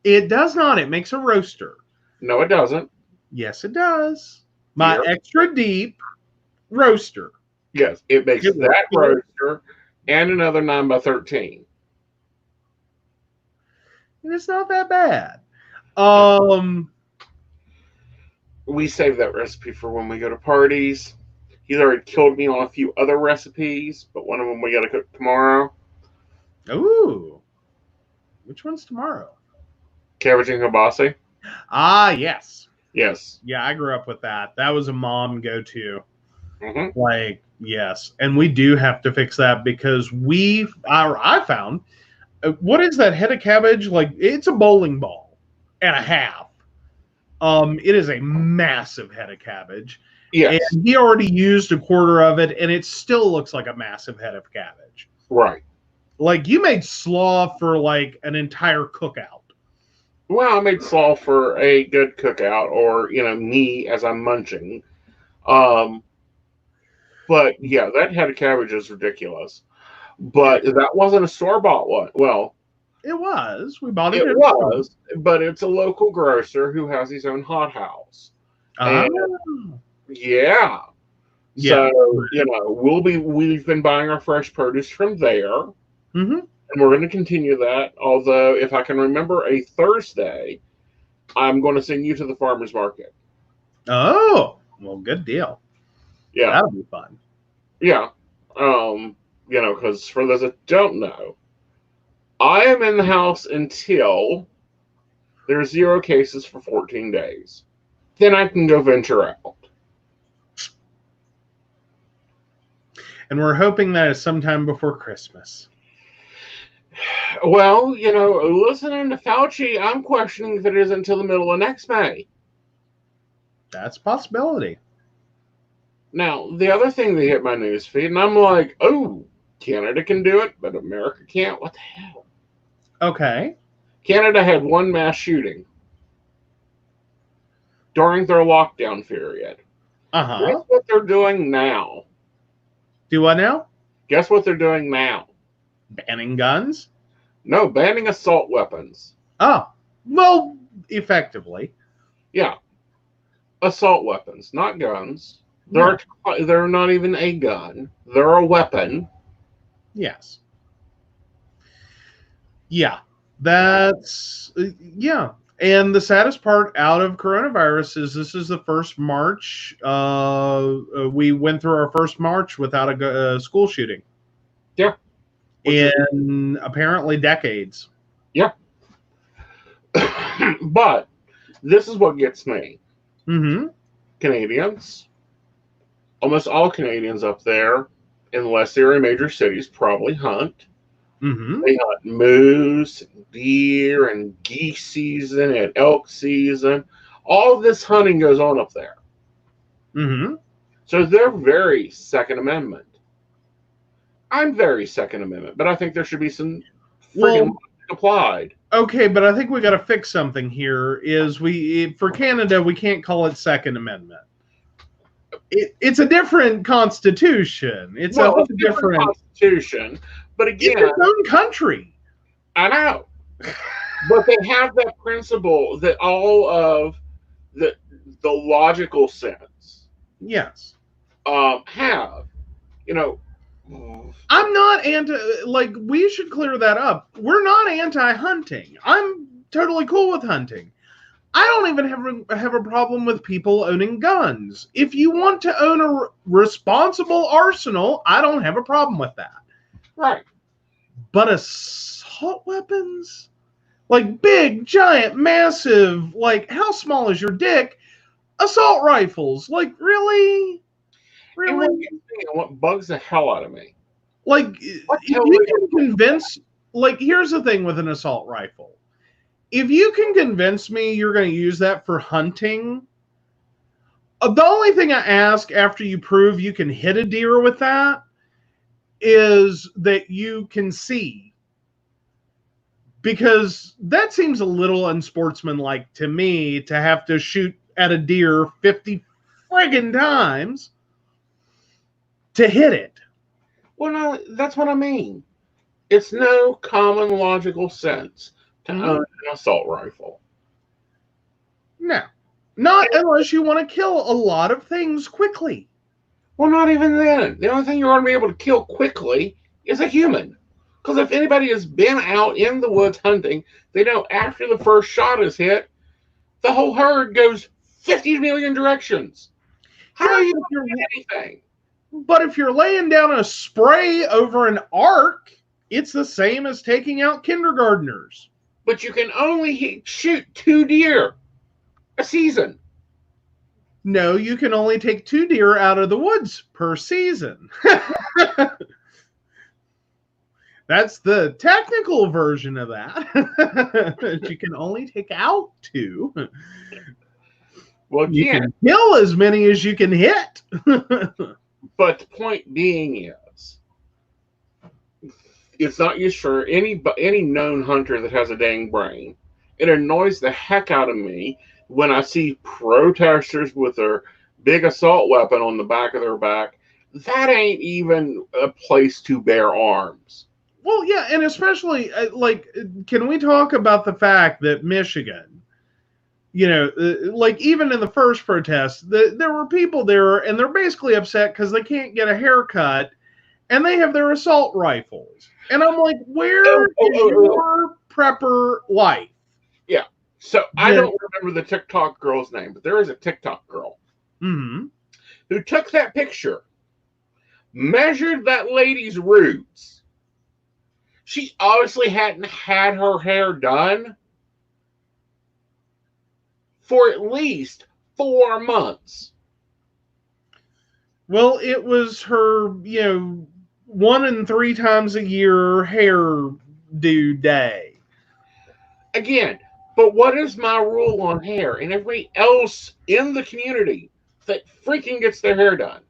It does not. It makes a roaster. No, it doesn't. Yes, it does. My extra deep roaster. Yes, it makes that roaster and another 9x13. And it's not that bad. We save that recipe for when we go to parties. He's already killed me on a few other recipes, but one of them we got to cook tomorrow. Ooh. Which one's tomorrow? Cabbage and kielbasa. Ah, yes. Yes. Yeah, I grew up with that. That was a mom go-to. Mm-hmm. Yes. And we do have to fix that because I found, what is that head of cabbage? It's a bowling ball and a half. It is a massive head of cabbage. Yes. And he already used a quarter of it, and it still looks like a massive head of cabbage. Right. You made slaw for an entire cookout. Well, I made slaw for a good cookout, or me as I'm munching. But yeah, that head of cabbage is ridiculous. But that wasn't a store-bought one. Well, it was. We bought it. It was, but it's a local grocer who has his own hot-house. Yeah. So we've been buying our fresh produce from there. And we're going to continue that. Although, if I can remember a Thursday, I'm going to send you to the farmer's market. Oh, well, good deal. Yeah. That'll be fun. Yeah. Because for those that don't know, I am in the house until there's 0 cases for 14 days. Then I can go venture out. And we're hoping that is sometime before Christmas. Well, listening to Fauci, I'm questioning if it is until the middle of next May. That's a possibility. Now, the other thing that hit my news feed, and I'm like, oh, Canada can do it, but America can't? What the hell? Okay. Canada had 1 mass shooting during their lockdown period. Guess what they're doing now? Do what now? Guess what they're doing now? Banning guns? No, banning assault weapons. Oh, well, effectively. Yeah, assault weapons, not guns. They're not even a gun. They're a weapon. Yes. Yeah, that's yeah. And the saddest part out of coronavirus is this is the first March. We went through our first March without a school shooting. Yeah. In apparently decades. Yeah. But this is what gets me. Mm-hmm. Canadians, almost all Canadians up there, unless they're in major cities, probably hunt. Mm-hmm. They hunt moose, and deer, and geese season, and elk season. All this hunting goes on up there. Mm-hmm. So they're very Second Amendment. I'm very Second Amendment, but I think there should be some freedom applied. Okay, but I think we got to fix something here. Is for Canada we can't call it Second Amendment. It's a different constitution. It's a different constitution, but again, it's its own country. I know, but they have that principle that all of the logical sense, yes, have. You know, I'm not anti. Like, we should clear that up. We're not anti-hunting. I'm totally cool with hunting. I don't even have a problem with people owning guns. If you want to own a responsible arsenal, I don't have a problem with that. Right. But assault weapons? Like big, giant, massive, like how small is your dick? Assault rifles. Like, really? Really? What bugs the hell out of me? Like, if you can convince, like, here's the thing with an assault rifle. If you can convince me you're going to use that for hunting, the only thing I ask after you prove you can hit a deer with that is that you can see. Because that seems a little unsportsmanlike to me to have to shoot at a deer 50 friggin' times to hit it. Well, no, that's what I mean. It's no common logical sense to own an assault rifle. No. Not unless you want to kill a lot of things quickly. Well, not even then. The only thing you're going to be able to kill quickly is a human. Because if anybody has been out in the woods hunting, they know after the first shot is hit, the whole herd goes 50 million directions. How are you going to do anything? But if you're laying down a spray over an arc, it's the same as taking out kindergartners. But you can only shoot 2 deer a season. No, you can only take 2 deer out of the woods per season. That's the technical version of that. You can only take out 2. Well, you can kill as many as you can hit. But the point being is, it's not used for any known hunter that has a dang brain. It annoys the heck out of me when I see protesters with their big assault weapon on the back of their back. That ain't even a place to bear arms. Well, yeah, and especially, like, can we talk about the fact that Michigan, you know, like, even in the first protest, there were people there, and they're basically upset because they can't get a haircut, and they have their assault rifles. And I'm like, where is your prepper life? Yeah. So I don't remember the TikTok girl's name, but there is a TikTok girl who took that picture, measured that lady's roots. She obviously hadn't had her hair done for at least 4 months. Well, it was her, 1 and 3 times a year hair do day. Again, but what is my rule on hair? And everybody else in the community that freaking gets their hair done.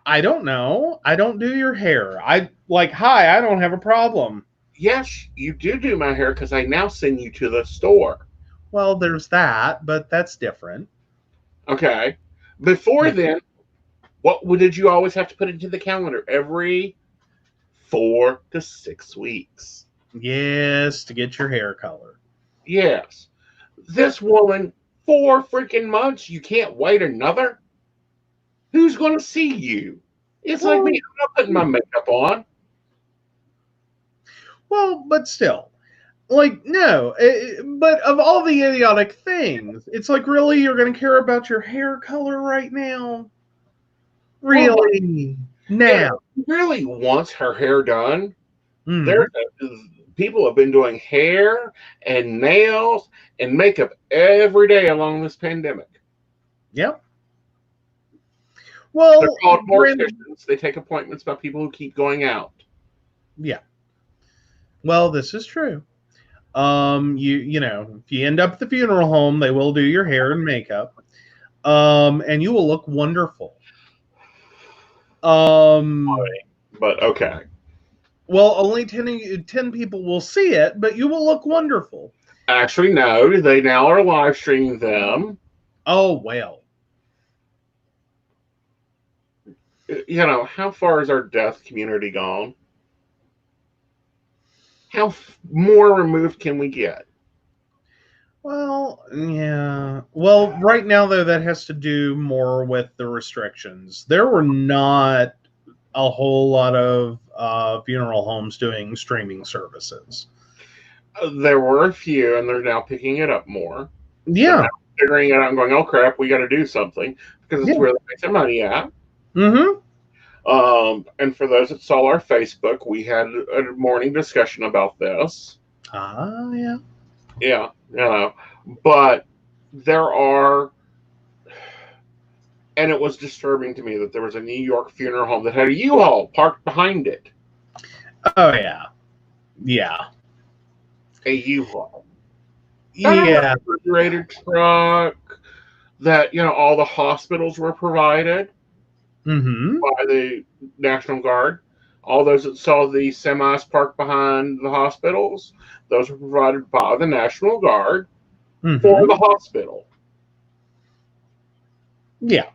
I don't know. I don't do your hair. I don't have a problem. Yes, you do my hair because I now send you to the store. Well, there's that, but that's different. Okay. Before then, what did you always have to put into the calendar? Every 4 to 6 weeks. Yes, to get your hair color. Yes. This woman, 4 freaking months, you can't wait another? Who's going to see you? It's like me, I'm not putting my makeup on. Well, but still, like, no. But of all the idiotic things, it's like, really, you're going to care about your hair color right now? Really? Now? If she really wants her hair done, Mhm. people have been doing hair and nails and makeup every day along this pandemic. Yep. Well, They're called morticians. They take appointments by people who keep going out. Yeah. Well, this is true. You know, if you end up at the funeral home, they will do your hair and makeup. And you will look wonderful. But okay. Well, only 10 people will see it, but you will look wonderful. Actually, no. They now are live streaming them. Oh, well. You know, how far is our deaf community gone? How more removed can we get? Well, yeah. Well, right now, though, that has to do more with the restrictions. There were not a whole lot of funeral homes doing streaming services. There were a few, and they're now picking it up more. Yeah. Figuring it out and going, oh crap, we got to do something because it's where they make their money at. Mm-hmm. And for those that saw our Facebook, we had a morning discussion about this. Yeah. Yeah, you know, but there are, and it was disturbing to me that there was a New York funeral home that had a U-Haul parked behind it. Oh, yeah. Yeah. A U-Haul. Yeah. A refrigerated truck that, you know, all the hospitals were provided by the National Guard. All those that saw the semis parked behind the hospitals, those were provided by the National Guard for the hospital. Yeah.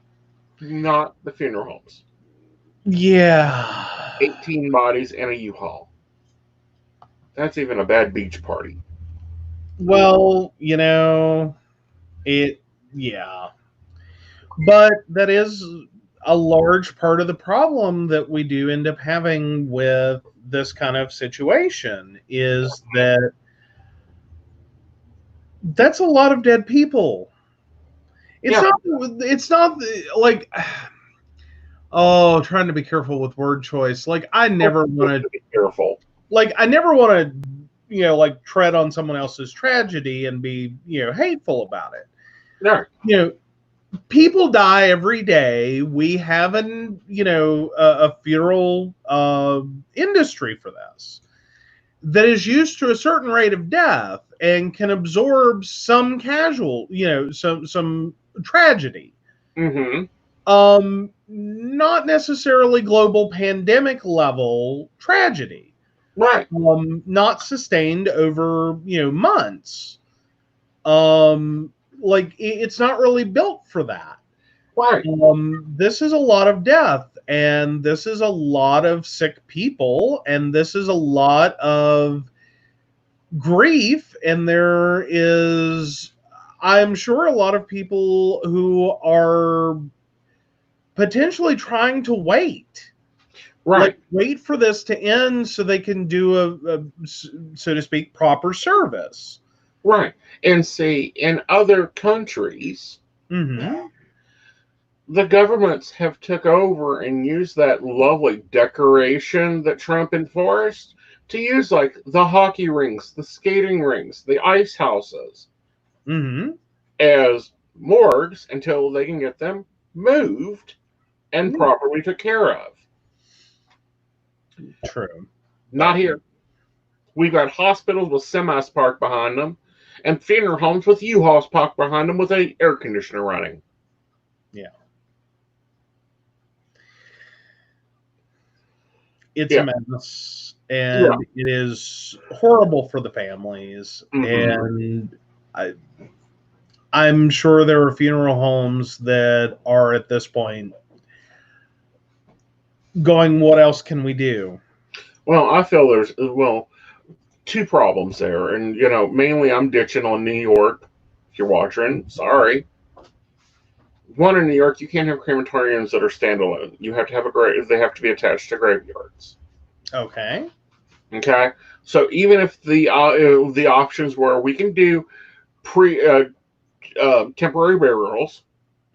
Not the funeral homes. Yeah. 18 bodies and a U-Haul. That's even a bad beach party. Well, you know, yeah. But that is a large part of the problem that we do end up having with this kind of situation is that that's a lot of dead people. It's not like, oh, trying to be careful with word choice. Like, I never want to be careful. Like, I never want to, you know, like, tread on someone else's tragedy and be, you know, hateful about it. No. You know, people die every day. We have a funeral industry for this that is used to a certain rate of death and can absorb some some tragedy. Not necessarily global pandemic level tragedy. Right. Not sustained over, months. Like, it's not really built for that. Right. This is a lot of death, and this is a lot of sick people, and this is a lot of grief, and there is, I'm sure, a lot of people who are potentially trying to wait. Right. Like, wait for this to end so they can do a so to speak, proper service. Right. And see, in other countries, the governments have took over and used that lovely decoration that Trump enforced to use, like the hockey rinks, the skating rinks, the ice houses as morgues until they can get them moved and properly took care of. True. Not here. We've got hospitals with semis parked behind them and funeral homes with U-Hauls parked behind them with an air conditioner running. Yeah. It's a mess, and it is horrible for the families. And I'm sure there are funeral homes that are at this point going, what else can we do? Well, I feel there's two problems there, and mainly I'm ditching on New York. If you're watching, sorry. One, in New York, you can't have crematoriums that are standalone. You have to have they have to be attached to graveyards. Okay. Okay, so even if the options were we can do temporary burials,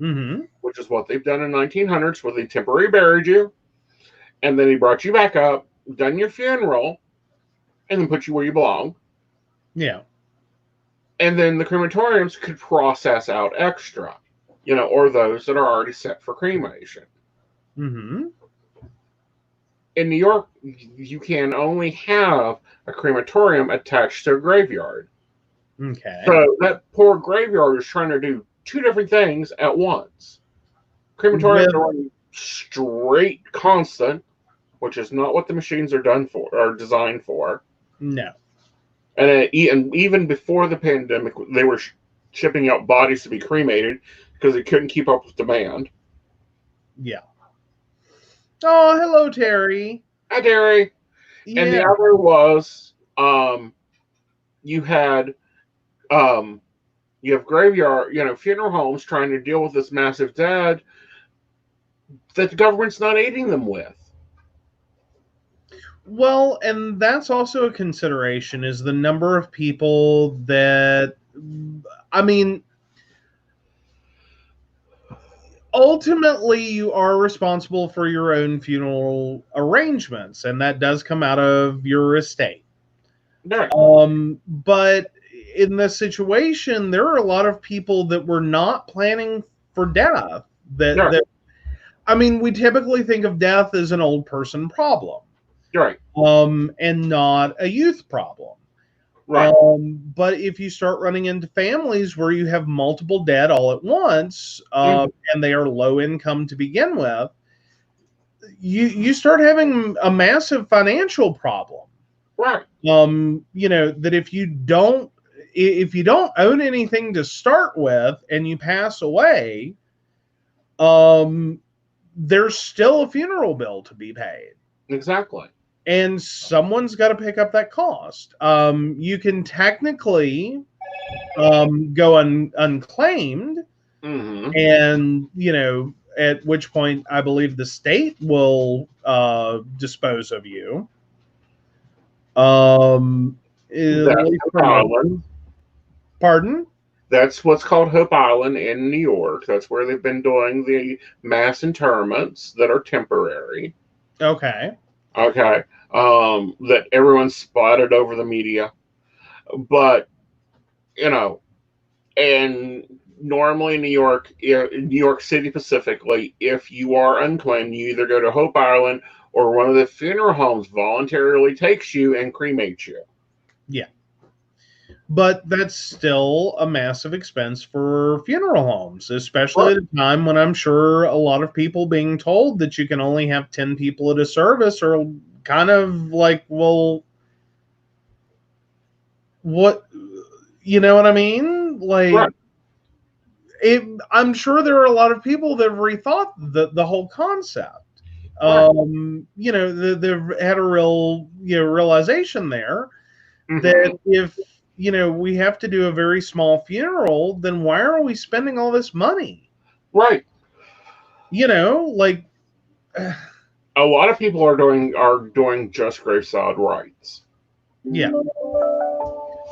Mm-hmm. which is what they've done in 1900s, where they temporarily buried you, and then he brought you back up, done your funeral, and then put you where you belong. Yeah. And then the crematoriums could process out extra, or those that are already set for cremation. Mm-hmm. In New York, you can only have a crematorium attached to a graveyard. Okay. So that poor graveyard is trying to do two different things at once. Crematoriums are running straight constant, which is not what the machines are designed for. No. And even before the pandemic, they were shipping out bodies to be cremated because they couldn't keep up with demand. Yeah. Oh, hello, Terry. Hi, Terry. Yeah. And the other was you have graveyard, funeral homes trying to deal with this massive dead that the government's not aiding them with. Well, and that's also a consideration, is the number of people that, I mean, ultimately you are responsible for your own funeral arrangements, and that does come out of your estate. Right. But in this situation, there are a lot of people that were not planning for death. I mean, we typically think of death as an old person problem. Right. And not a youth problem. Right. But if you start running into families where you have multiple dead all at once, and they are low income to begin with, you start having a massive financial problem. Right. That if you don't own anything to start with and you pass away, there's still a funeral bill to be paid. Exactly. And someone's got to pick up that cost. You can technically go unclaimed, and at which point I believe the state will dispose of you. That's Island. Pardon? That's what's called Hope Island in New York. That's where they've been doing the mass interments that are temporary. Okay. Okay. That everyone's spotted over the media. But, and normally in New York City specifically, if you are unclaimed, you either go to Hope Island or one of the funeral homes voluntarily takes you and cremates you. Yeah. But that's still a massive expense for funeral homes, especially at a time when I'm sure a lot of people being told that you can only have 10 people at a service are kind of like, well, what, you know what I mean? Like, I'm sure there are a lot of people that have rethought the whole concept. They've had a real, realization there that if, we have to do a very small funeral, then why are we spending all this money? Right. Like a lot of people are doing just graveside rites. Yeah.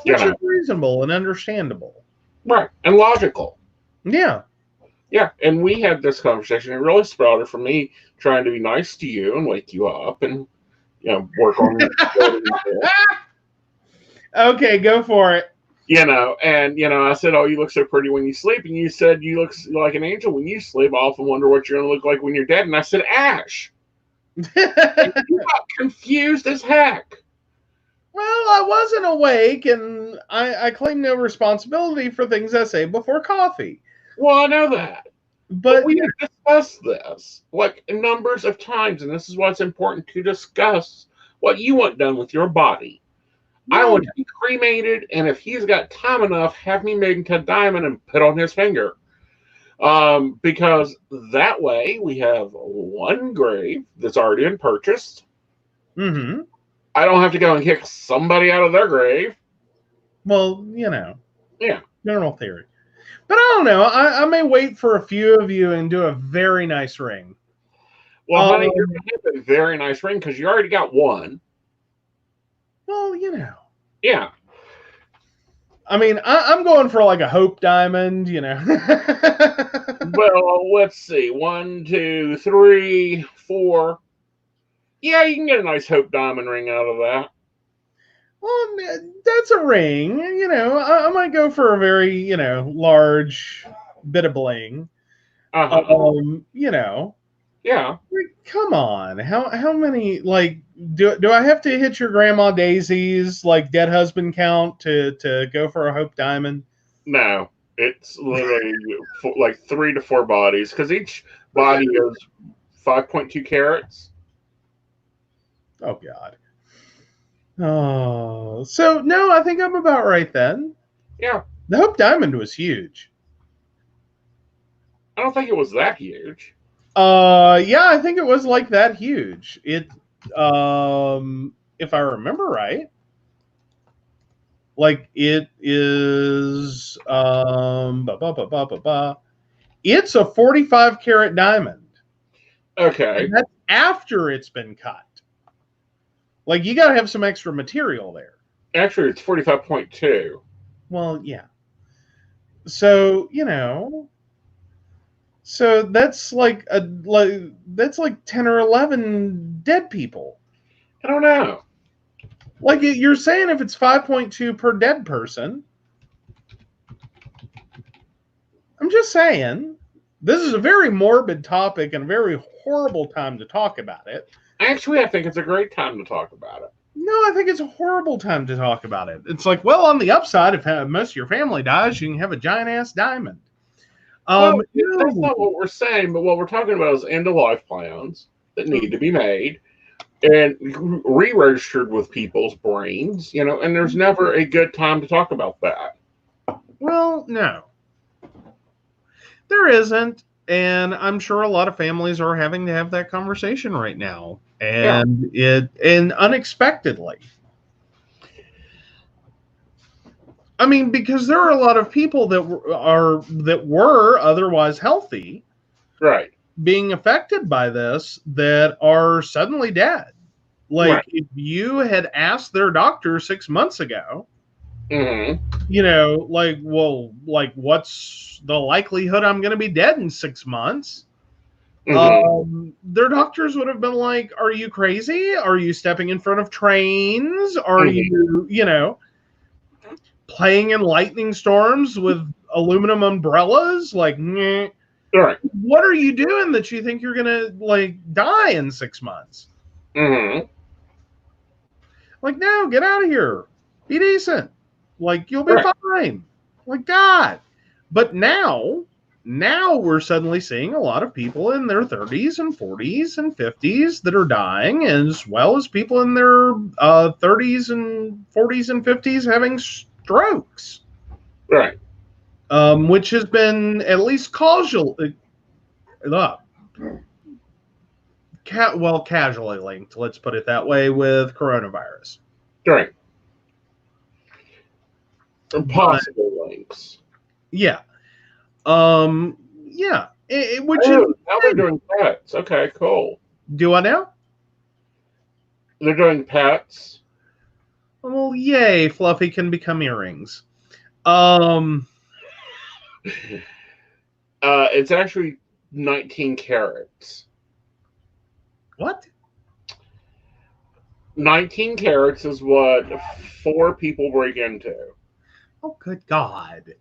Which is reasonable and understandable. Right. And logical. Yeah. Yeah. And we had this conversation. It really sprouted from me trying to be nice to you and wake you up and work on Okay, go for it. I said, "Oh, you look so pretty when you sleep," and you said, "You look like an angel when you sleep." I often wonder what you're going to look like when you're dead. And I said, "Ash." You got confused as heck. Well, I wasn't awake, and I claim no responsibility for things I say before coffee. Well, I know that, but we discussed this like numbers of times, and this is why it's important to discuss what you want done with your body. I want to be cremated, and if he's got time enough, have me made into a diamond and put on his finger. Because that way we have one grave that's already been purchased. Mm-hmm. I don't have to go and kick somebody out of their grave. Well, Yeah. general theory. But I don't know. I may wait for a few of you and do a very nice ring. Well, honey, you're going to have a very nice ring because you already got one. Well, Yeah. I mean, I'm going for like a Hope Diamond, Well, let's see. 1, 2, 3, 4. Yeah, you can get a nice Hope Diamond ring out of that. Well, that's a ring. I might go for a very, large bit of bling. Uh-huh. Yeah. Come on. How many, like, do I have to hit your Grandma Daisy's, like, dead husband count to go for a Hope Diamond? No. It's literally like 3 to 4 bodies because each body is 5.2 carats. Oh, God. Oh, so no, I think I'm about right then. Yeah. The Hope Diamond was huge. I don't think it was that huge. Yeah, I think it was like that huge. It, if I remember right, like it is, it's a 45 karat diamond. Okay. And that's after it's been cut. Like, you got to have some extra material there. Actually, it's 45.2. Well, yeah. So, so that's like that's like 10 or 11 dead people. I don't know. Like, you're saying if it's 5.2 per dead person. I'm just saying, this is a very morbid topic and a very horrible time to talk about it. Actually, I think it's a great time to talk about it. No, I think it's a horrible time to talk about it. It's like, well, on the upside, if most of your family dies, you can have a giant-ass diamond. Well, that's not what we're saying, but what we're talking about is end-of-life plans that need to be made and re-registered with people's brains, and there's never a good time to talk about that. Well, no. There isn't, and I'm sure a lot of families are having to have that conversation right now, and unexpectedly. I mean, because there are a lot of people that were otherwise healthy, right, being affected by this that are suddenly dead. Like, right. If you had asked their doctor 6 months ago, what's the likelihood I'm going to be dead in 6 months? Their doctors would have been like, are you crazy? Are you stepping in front of trains? Are you, playing in lightning storms with aluminum umbrellas? Like, right. What are you doing that you think you're going to, die in 6 months? Like, no, get out of here. Be decent. Like, you'll be fine. Like, God. But now we're suddenly seeing a lot of people in their 30s and 40s and 50s that are dying, as well as people in their 30s and 40s and 50s having strokes. Right. Which has been at least casually linked, let's put it that way, with coronavirus. Right. Or possible links. Yeah. Yeah. Now they're doing pets. Okay, cool. Do I now? They're doing pets. Well, yay, Fluffy can become earrings. It's actually 19 carats. What? 19 carats is what 4 people break into. Oh, good God.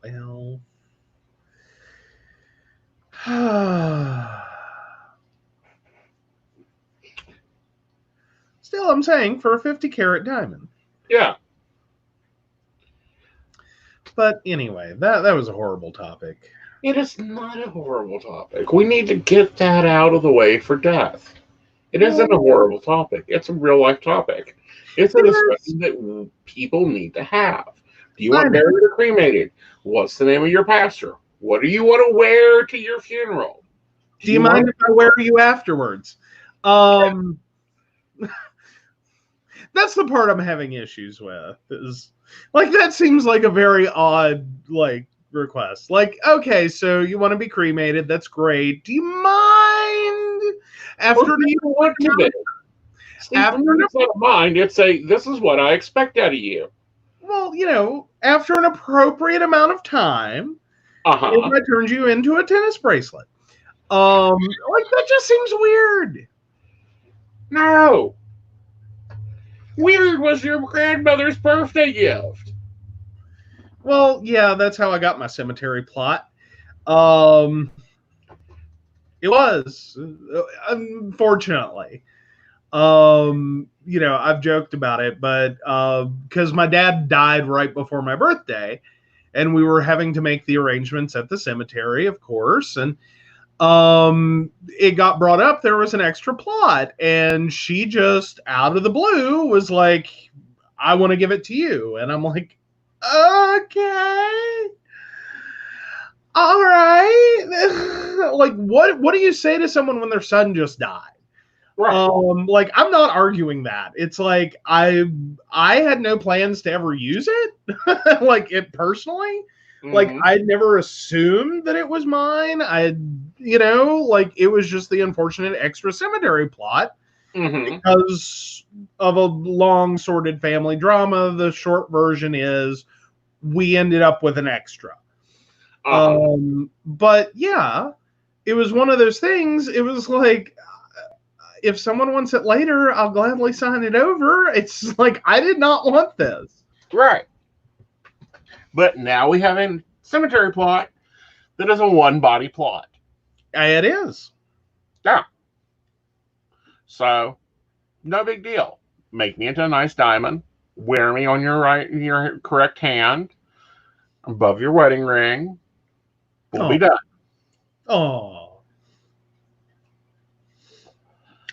Well. Still, I'm saying for a 50 karat diamond. Yeah. But anyway, that was a horrible topic. It is not a horrible topic. We need to get that out of the way for death. It isn't a horrible topic. It's a real life topic. It's a discussion that people need to have. Do you want buried or cremated? What's the name of your pastor? What do you want to wear to your funeral? Do you mind if I wear you afterwards? That's the part I'm having issues with. Is like that seems like a very odd request. Like, okay, so you want to be cremated? That's great. Do you mind after you want to be? After it's not mind, it's this is what I expect out of you. Well, after an appropriate amount of time, if I turned you into a tennis bracelet, that just seems weird. No. Weird was your grandmother's birthday gift. Well, yeah, that's how I got my cemetery plot. It was, unfortunately. I've joked about it, but because my dad died right before my birthday, and we were having to make the arrangements at the cemetery, of course, and it got brought up there was an extra plot, and she just out of the blue was like, I want to give it to you. And I'm like, okay, all right. Like, what do you say to someone when their son just died? Right. I'm not arguing that. It's like I had no plans to ever use it, like it personally. Like I'd never assumed that it was mine. It was just the unfortunate extra cemetery plot because of a long sordid family drama. The short version is we ended up with an extra. But yeah, it was one of those things. It was like, if someone wants it later, I'll gladly sign it over. It's like, I did not want this. Right. But now we have a cemetery plot that is a one-body plot. It is. Yeah. So, no big deal. Make me into a nice diamond. Wear me on your correct hand, above your wedding ring. We'll be done. Oh.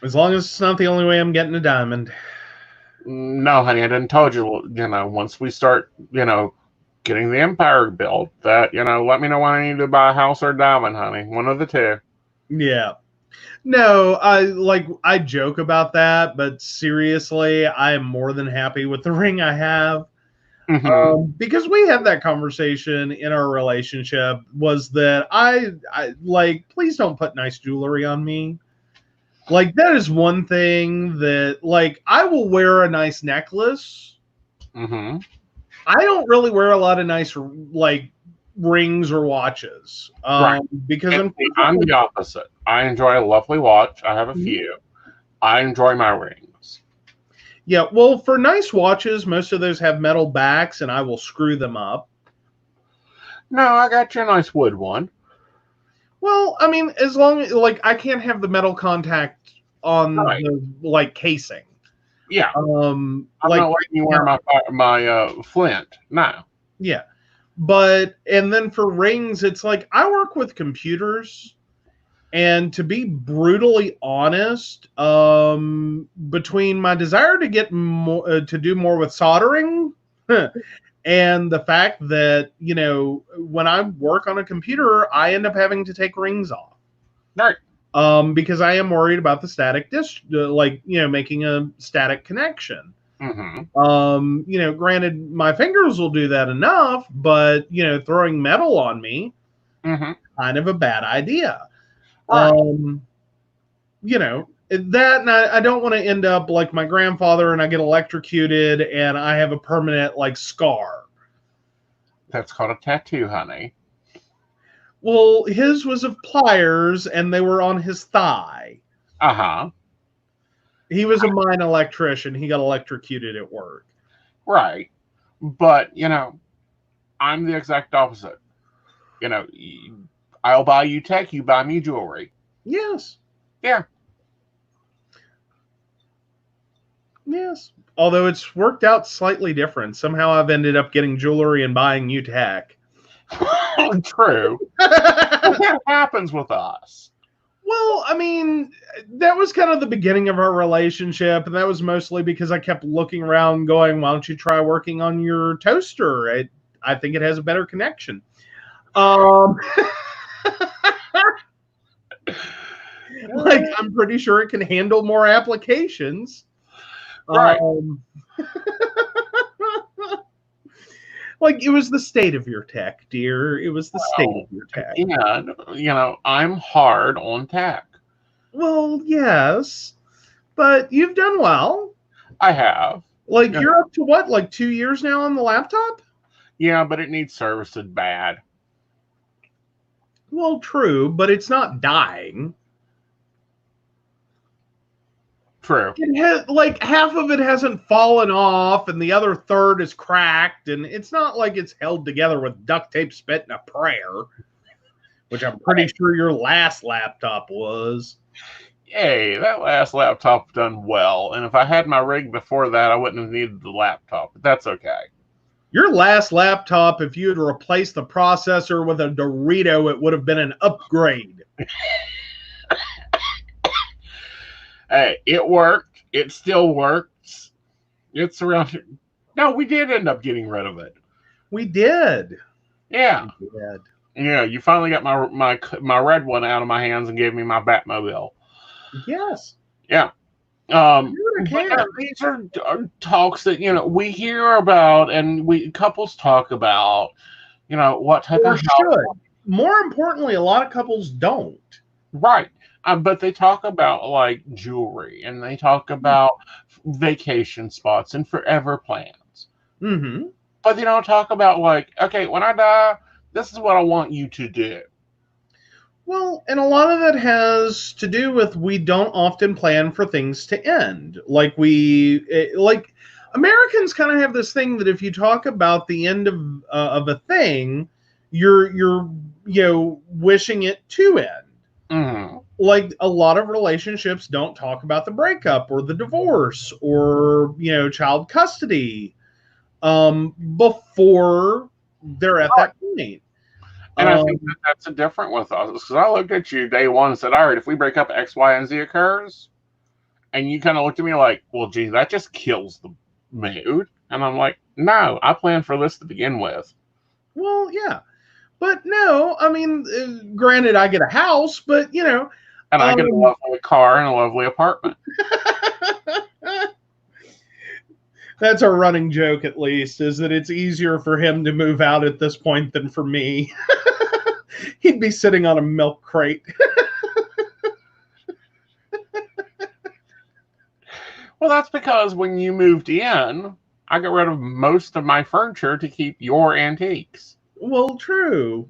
As long as it's not the only way I'm getting a diamond. No, honey, I didn't told you. Once we start, getting the empire built, that, let me know when I need to buy a house or a diamond, honey. One of the two. Yeah. No, I joke about that, but seriously, I am more than happy with the ring I have. Because we had that conversation in our relationship, was that I please don't put nice jewelry on me. Like, that is one thing that, I will wear a nice necklace. I don't really wear a lot of nice, rings or watches. Right. Because I'm the opposite. I enjoy a lovely watch. I have a few. I enjoy my rings. Yeah, well, for nice watches, most of those have metal backs, and I will screw them up. No, I got you a nice wood one. Well, I mean, as long as, I can't have the metal contact on the, casing. Yeah. I'm not letting you wear my flint. No. Yeah. And then for rings, it's like, I work with computers, and to be brutally honest, between my desire to get more, to do more with soldering, and the fact that, when I work on a computer, I end up having to take rings off. Right. Because I am worried about the static making a static connection. Granted, my fingers will do that enough, but, throwing metal on me, kind of a bad idea. Right. That, and I don't want to end up like my grandfather and I get electrocuted and I have a permanent, scar. That's called a tattoo, honey. Well, his was of pliers and they were on his thigh. He was a mine electrician. He got electrocuted at work. Right. But, I'm the exact opposite. I'll buy you tech, you buy me jewelry. Yes. Yeah. Yes. Although it's worked out slightly different. Somehow I've ended up getting jewelry and buying you tech. True. That happens with us. Well, I mean, that was kind of the beginning of our relationship, and that was mostly because I kept looking around going, why don't you try working on your toaster? I think it has a better connection. Like, I'm pretty sure it can handle more applications. Right. Like, it was the state of your tech, dear. It was the state of your tech. And, I'm hard on tech. Well, yes, but you've done well. I have. Like, you're up to what, like 2 years now on the laptop? Yeah, but it needs servicing bad. Well, true, but it's not dying. True. It has, like, half of it hasn't fallen off and the other third is cracked, and it's not like it's held together with duct tape, spit, and a prayer, which I'm pretty sure your last laptop was. Hey, that last laptop done well, and if I had my rig before that, I wouldn't have needed the laptop, but that's okay. Your last laptop, if you had replaced the processor with a Dorito, it would have been an upgrade. Hey, it worked. It still works. It's around. No, we did end up getting rid of it. We did. Yeah. We did. Yeah, you finally got my red one out of my hands and gave me my Batmobile. Yes. Yeah. But these are talks that we hear about, and couples talk about. What type of house. More importantly, a lot of couples don't. Right. But they talk about like jewelry, and they talk about vacation spots and forever plans. Mm-hmm. But they don't talk about like, okay, when I die, this is what I want you to do. Well, and a lot of that has to do with we don't often plan for things to end. Like Americans kind of have this thing that if you talk about the end of a thing, you're wishing it to end. Mm-hmm. Like a lot of relationships don't talk about the breakup or the divorce or child custody before they're at that point. And I think that's a different with us, because I looked at you day one and said, all right, if we break up, X, Y, and Z occurs. And you kind of looked at me like, well, geez, that just kills the mood. And I'm like, no, I planned for this to begin with. Well, yeah. But no, I mean, granted, I get a house, but, And I get a lovely car and a lovely apartment. That's our running joke, at least, is that it's easier for him to move out at this point than for me. He'd be sitting on a milk crate. Well, that's because when you moved in, I got rid of most of my furniture to keep your antiques. Well, true.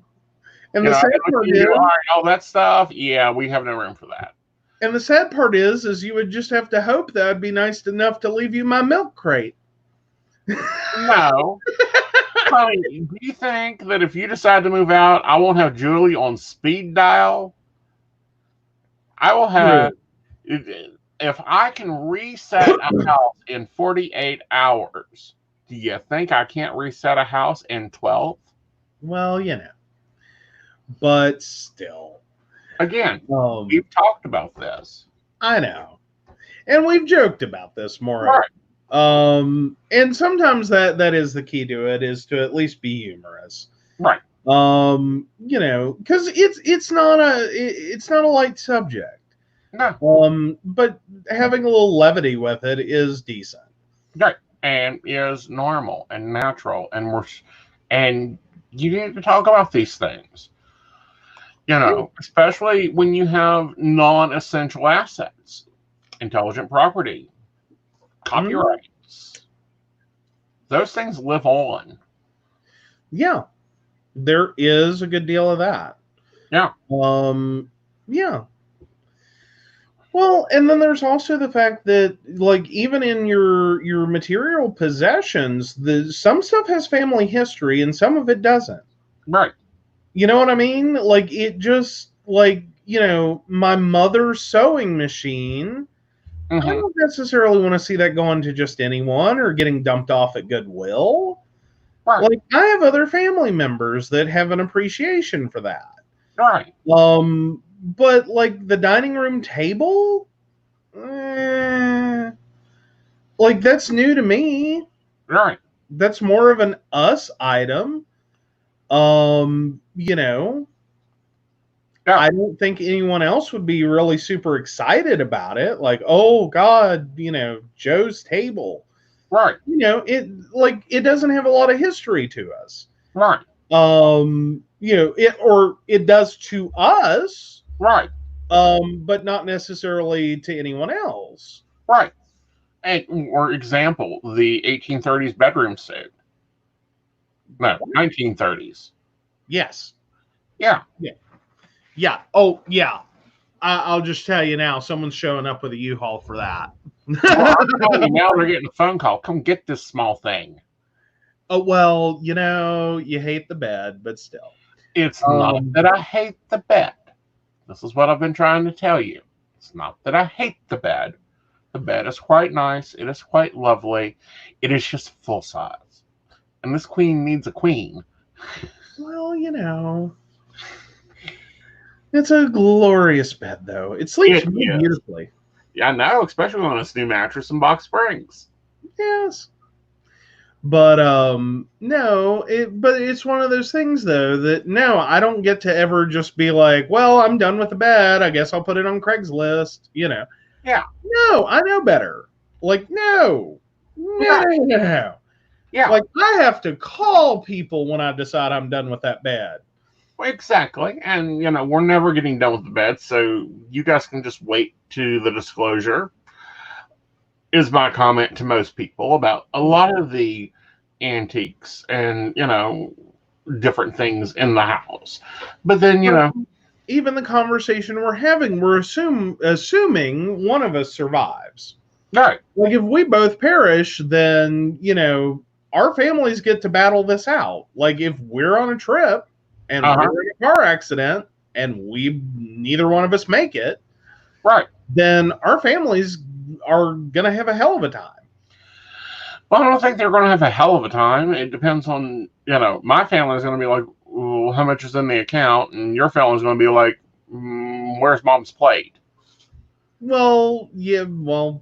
And the sad part is, all that stuff, yeah, we have no room for that. And the sad part is you would just have to hope that I'd be nice enough to leave you my milk crate. No. I mean, do you think that if you decide to move out, I won't have Julie on speed dial? I will have, if I can reset a house in 48 hours, do you think I can't reset a house in 12? Well, but still. Again, we've talked about this. I know. And we've joked about this more. Right. And sometimes that is the key to it, is to at least be humorous. Right. Because it's not a light subject. No. But having a little levity with it is decent. Right. And is normal and natural, and you need to talk about these things. Especially when you have non-essential assets, intellectual property, copyrights. Those things live on. Yeah. There is a good deal of that. Yeah. Yeah. Well, and then there's also the fact that, like, even in your material possessions, some stuff has family history and some of it doesn't. Right. You know what I mean? Like, it just, like, my mother's sewing machine, I don't necessarily want to see that going to just anyone or getting dumped off at Goodwill. Right. Like, I have other family members that have an appreciation for that. Right. But, like, the dining room table, like, that's new to me. Right. That's more of an us item. Yeah. I don't think anyone else would be really super excited about it. Like, oh God, Joe's table. Right. It doesn't have a lot of history to us. Right. It does to us, Right. but not necessarily to anyone else. Right. And, or example, the 1830s bedroom suit. No, 1930s. Yes. Yeah. Yeah. Oh, yeah. I'll just tell you now, someone's showing up with a U-Haul for that. Well, I'm telling you now, they're getting a phone call. Come get this small thing. Oh, well, you hate the bed, but still. It's not that I hate the bed. This is what I've been trying to tell you. It's not that I hate the bed. The bed is quite nice. It is quite lovely. It is just full size. And this queen needs a queen. Well, it's a glorious bed, though. It sleeps beautifully. Yeah, I know, especially on this new mattress and box springs. Yes. But no, but it's one of those things though that no, I don't get to ever just be like, well, I'm done with the bed. I guess I'll put it on Craigslist, Yeah. No, I know better. Like, no. Yeah. Like, I have to call people when I decide I'm done with that bed. Exactly. And, we're never getting done with the bed, so you guys can just wait to the disclosure, is my comment to most people about a lot of the antiques and, different things in the house. But then, even the conversation we're having, we're assuming one of us survives. Right. Like, if we both perish, then, our families get to battle this out. Like, if we're on a trip and we're in a car accident and neither one of us make it, right, then our families are going to have a hell of a time. Well, I don't think they're going to have a hell of a time. It depends on, my family is going to be like, well, how much is in the account? And your family is going to be like, where's mom's plate? Well, yeah,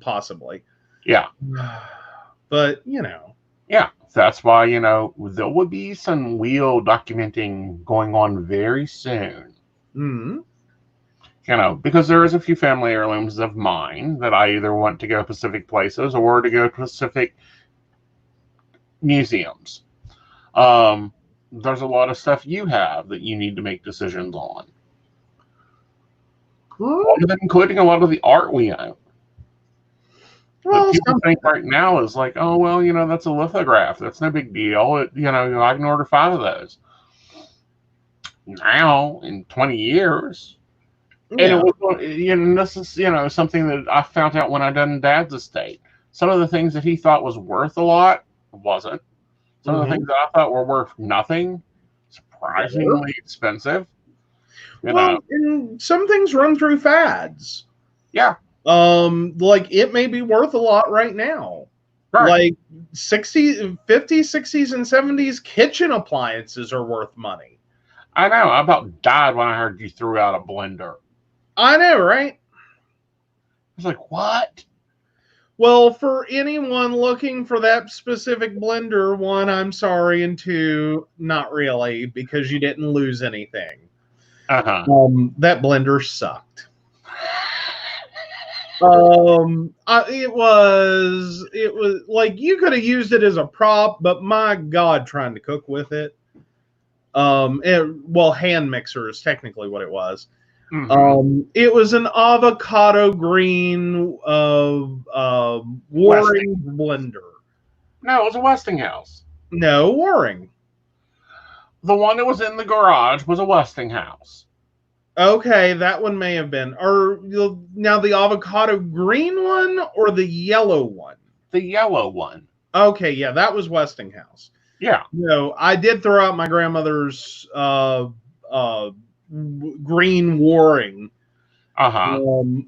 possibly. Yeah. But, Yeah, that's why, there will be some wheel documenting going on very soon. Mm-hmm. Because there is a few family heirlooms of mine that I either want to go Pacific places or to go to Pacific museums. There's a lot of stuff you have that you need to make decisions on. Including a lot of the art we own. Well, but people think right now is like, oh, well, that's a lithograph. That's no big deal. I can order 5 of those. Now, in 20 years, yeah. And this is, something that I found out when I done Dad's estate. Some of the things that he thought was worth a lot wasn't. Some of the things that I thought were worth nothing, surprisingly expensive. And some things run through fads. Yeah. Like, it may be worth a lot right now. Right. Like 50s, 60s, and 70s kitchen appliances are worth money. I know. I about died when I heard you threw out a blender. I know, right? I was like, what? Well, for anyone looking for that specific blender, 1, I'm sorry, and 2, not really, because you didn't lose anything. That blender sucked. It was like you could have used it as a prop, but my God, trying to cook with it. Hand mixer is technically what it was. It was an avocado green Waring blender. No, it was a Westinghouse. No, Waring. The one that was in the garage was a Westinghouse. Okay, that one may have been. Or now the avocado green one or the yellow one? The yellow one. Okay, yeah, that was Westinghouse. Yeah. No, I did throw out my grandmother's green Waring.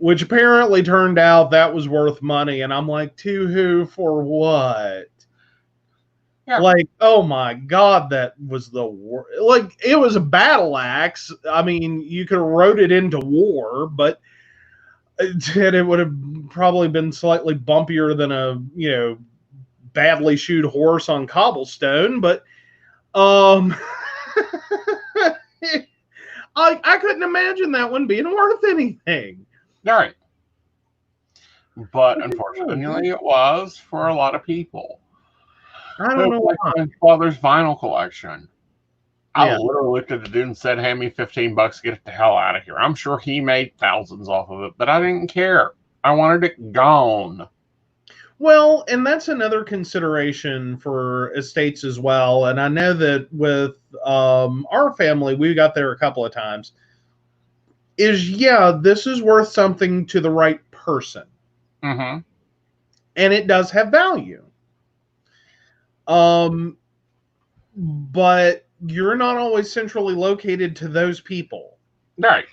Which apparently turned out that was worth money, and I'm like, to who, for what? Yeah. Like, oh my God, that was the war. Like, it was a battle axe. I mean, you could have wrote it into war, but it would have probably been slightly bumpier than a badly shoed horse on cobblestone. But I couldn't imagine that one being worth anything. All right. But unfortunately, it was for a lot of people. I don't know Like why. my father's vinyl collection. I Yeah. literally looked at the dude and said, "Hand me $15, get it the hell out of here." I'm sure he made thousands off of it, but I didn't care. I wanted it gone. Well, and that's another consideration for estates as well. And I know that with our family, we got there a couple of times. Is this is worth something to the right person, Mm-hmm. and it does have value. But you're not always centrally located to those people, Right.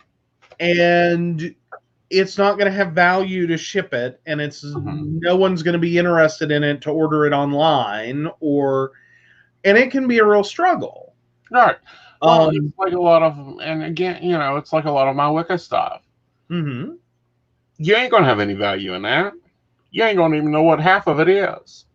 and it's not going to have value to ship it, and it's no one's going to be interested in it to order it online, and it can be a real struggle. Right. Well, it's like a lot of, and again, it's like a lot of my Wicca stuff. Mm-hmm. You ain't going to have any value in that. You ain't going to even know what half of it is.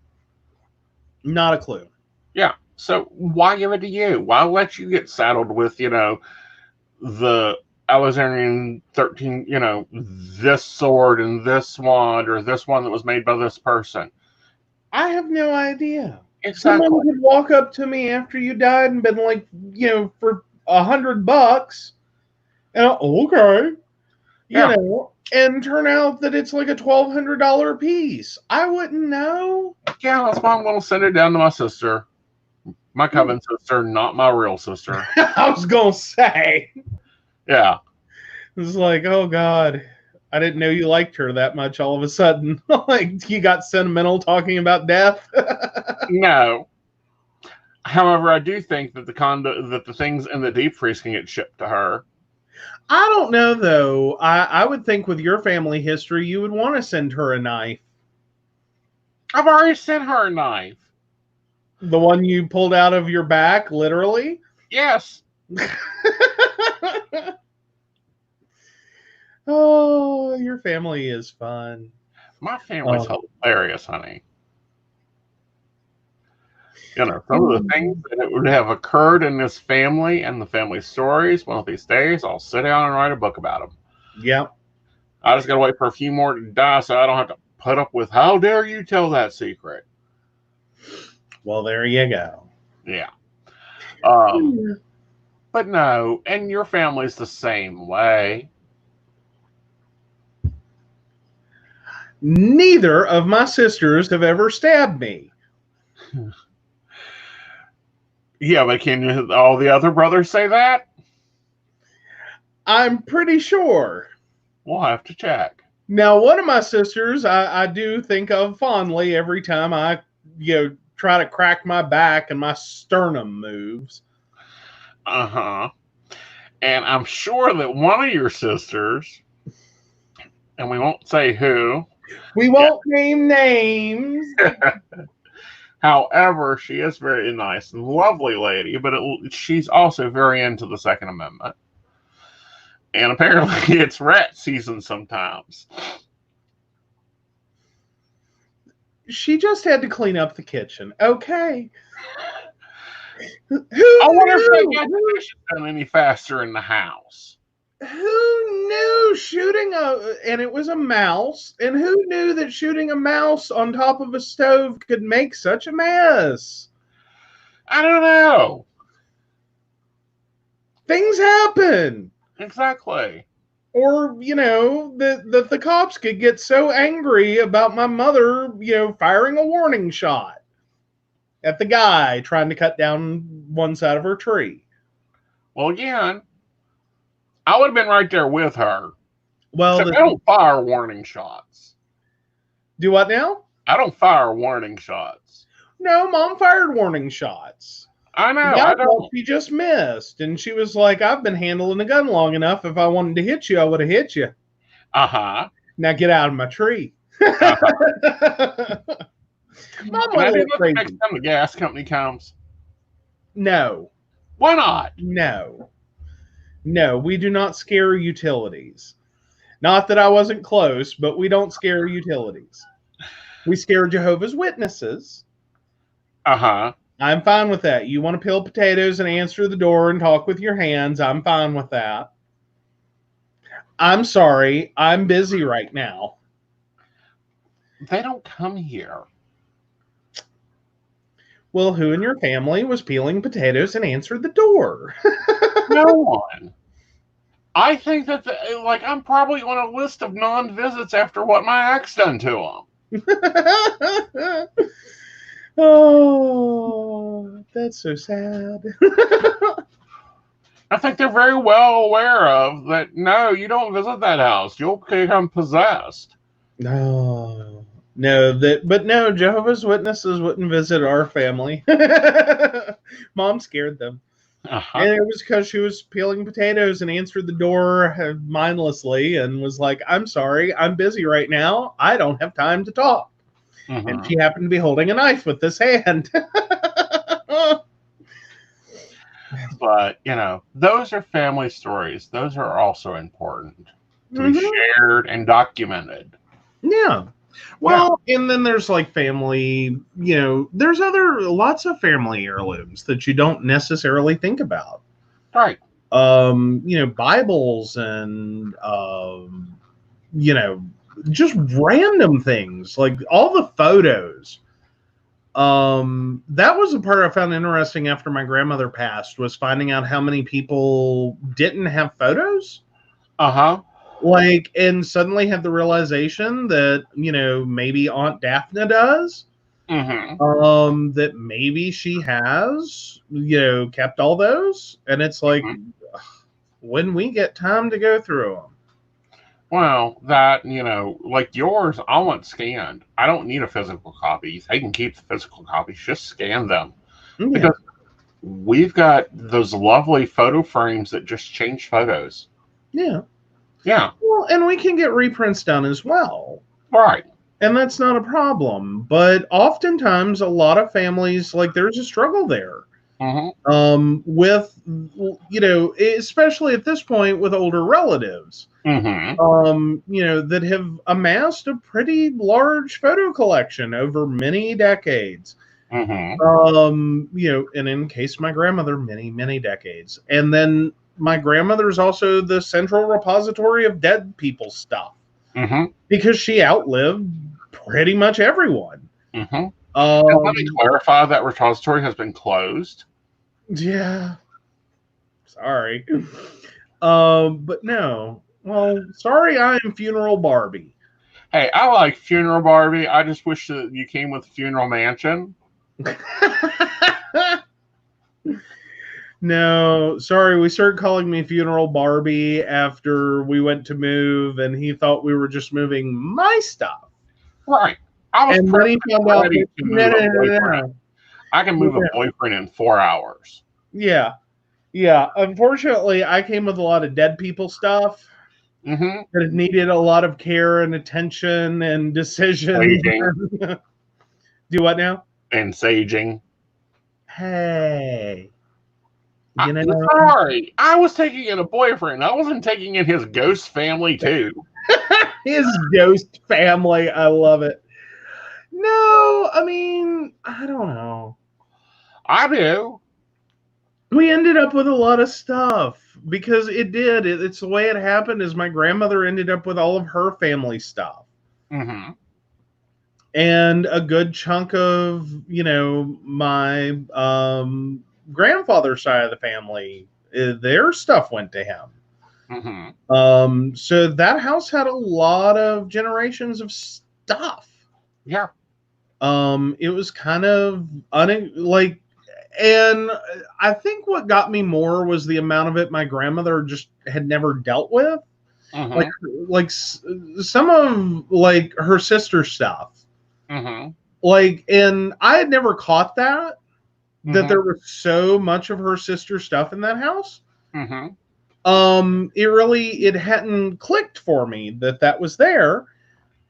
Not a clue. Yeah. So why give it to you? Why let you get saddled with, the Alexandrian 13, this sword and this wand or this one that was made by this person? I have no idea. Exactly. Someone could walk up to me after you died and been like, for $100, and okay, and turn out that it's like a $1,200 piece. I wouldn't know. Yeah, that's why I'm going to send it down to my sister, my coven sister, not my real sister. I was gonna say, yeah, it's like, oh God, I didn't know you liked her that much. All of a sudden, like you got sentimental talking about death. No. However, I do think that the things in the deep freeze can get shipped to her. I don't know though. I would think with your family history, you would want to send her a knife. I've already sent her a knife. The one you pulled out of your back, literally? Yes. Oh, your family is fun. My family's hilarious, honey. Some of the things that would have occurred in this family and the family stories, one of these days, I'll sit down and write a book about them. Yep. I just got to wait for a few more to die so I don't have to put up with, how dare you tell that secret? Well, there you go. Yeah. But no, and your family's the same way. Neither of my sisters have ever stabbed me. Yeah, but can all the other brothers say that? I'm pretty sure. We'll have to check. Now, one of my sisters, I do think of fondly every time I, try to crack my back and my sternum moves. Uh-huh. And I'm sure that one of your sisters, and we won't say who. We won't name names. However, she is very nice and lovely lady, but she's also very into the Second Amendment. And apparently it's rat season sometimes. She just had to clean up the kitchen. Okay. I wonder if they got the dishes done any faster in the house. Who knew and it was a mouse, and who knew that shooting a mouse on top of a stove could make such a mess? I don't know. Things happen. Exactly. Or, the cops could get so angry about my mother, firing a warning shot at the guy trying to cut down one side of her tree. Well, again, I would have been right there with her. Well, I don't fire warning shots. Do what now? I don't fire warning shots. No, Mom fired warning shots. I know. I don't. She just missed. And she was like, I've been handling a gun long enough. If I wanted to hit you, I would have hit you. Uh-huh. Now get out of my tree. Uh-huh. Mom Can I do this next time the gas company comes? No. Why not? No. No, we do not scare utilities. Not that I wasn't close, but we don't scare utilities. We scare Jehovah's Witnesses. Uh-huh. I'm fine with that. You want to peel potatoes and answer the door and talk with your hands, I'm fine with that. I'm sorry, I'm busy right now. They don't come here. Well, who in your family was peeling potatoes and answered the door? No one. I think that, like, I'm probably on a list of non-visits after what my ex done to them. Oh, that's so sad. I think they're very well aware of that. No, you don't visit that house. You'll become possessed. No, but no, Jehovah's Witnesses wouldn't visit our family. Mom scared them. Uh-huh. And it was because she was peeling potatoes and answered the door mindlessly and was like, I'm sorry, I'm busy right now. I don't have time to talk. Mm-hmm. And she happened to be holding a knife with this hand. But, those are family stories. Those are also important to be shared and documented. Yeah. Well, and then there's like family, there's lots of family heirlooms that you don't necessarily think about. Right. Bibles and, just random things, like all the photos. That was the part I found interesting after my grandmother passed, was finding out how many people didn't have photos. Uh-huh. Like, and suddenly had the realization that, maybe Aunt Daphne does. Mm-hmm. That maybe she has, kept all those. And it's like, when we get time to go through them. Well, that, like yours, I want scanned. I don't need a physical copy. They can keep the physical copies. Just scan them. Yeah. Because we've got those lovely photo frames that just change photos. Yeah. Yeah. Well, and we can get reprints done as well. Right. And that's not a problem. But oftentimes, a lot of families, like, there's a struggle there. Mm-hmm. With, especially at this point with older relatives, that have amassed a pretty large photo collection over many decades. And in case my grandmother, many, many decades. And then my grandmother's also the central repository of dead people's stuff. Because she outlived pretty much everyone. And let me clarify, that repository has been closed. Yeah. Sorry. But no. Well, sorry, I am Funeral Barbie. Hey, I like Funeral Barbie. I just wish that you came with Funeral Mansion. No, sorry, we started calling me Funeral Barbie after we went to move, and he thought we were just moving my stuff. Right. I was then he found out ready to move a boyfriend. I can move a boyfriend in 4 hours. Yeah. Yeah. Unfortunately, I came with a lot of dead people stuff. That needed a lot of care and attention and decision. Do what now? And saging. Hey. I'm sorry. I was taking in a boyfriend. I wasn't taking in his ghost family, too. His ghost family. I love it. No, I mean, I don't know. I do. We ended up with a lot of stuff because it's the way it happened. Is my grandmother ended up with all of her family stuff. And a good chunk of, my grandfather's side of the family, their stuff went to him. So that house had a lot of generations of stuff. Yeah. It was kind of and I think what got me more was the amount of it my grandmother just had never dealt with. Like some of like her sister's stuff. Like, and I had never caught that there was so much of her sister's stuff in that house. It hadn't clicked for me that was there.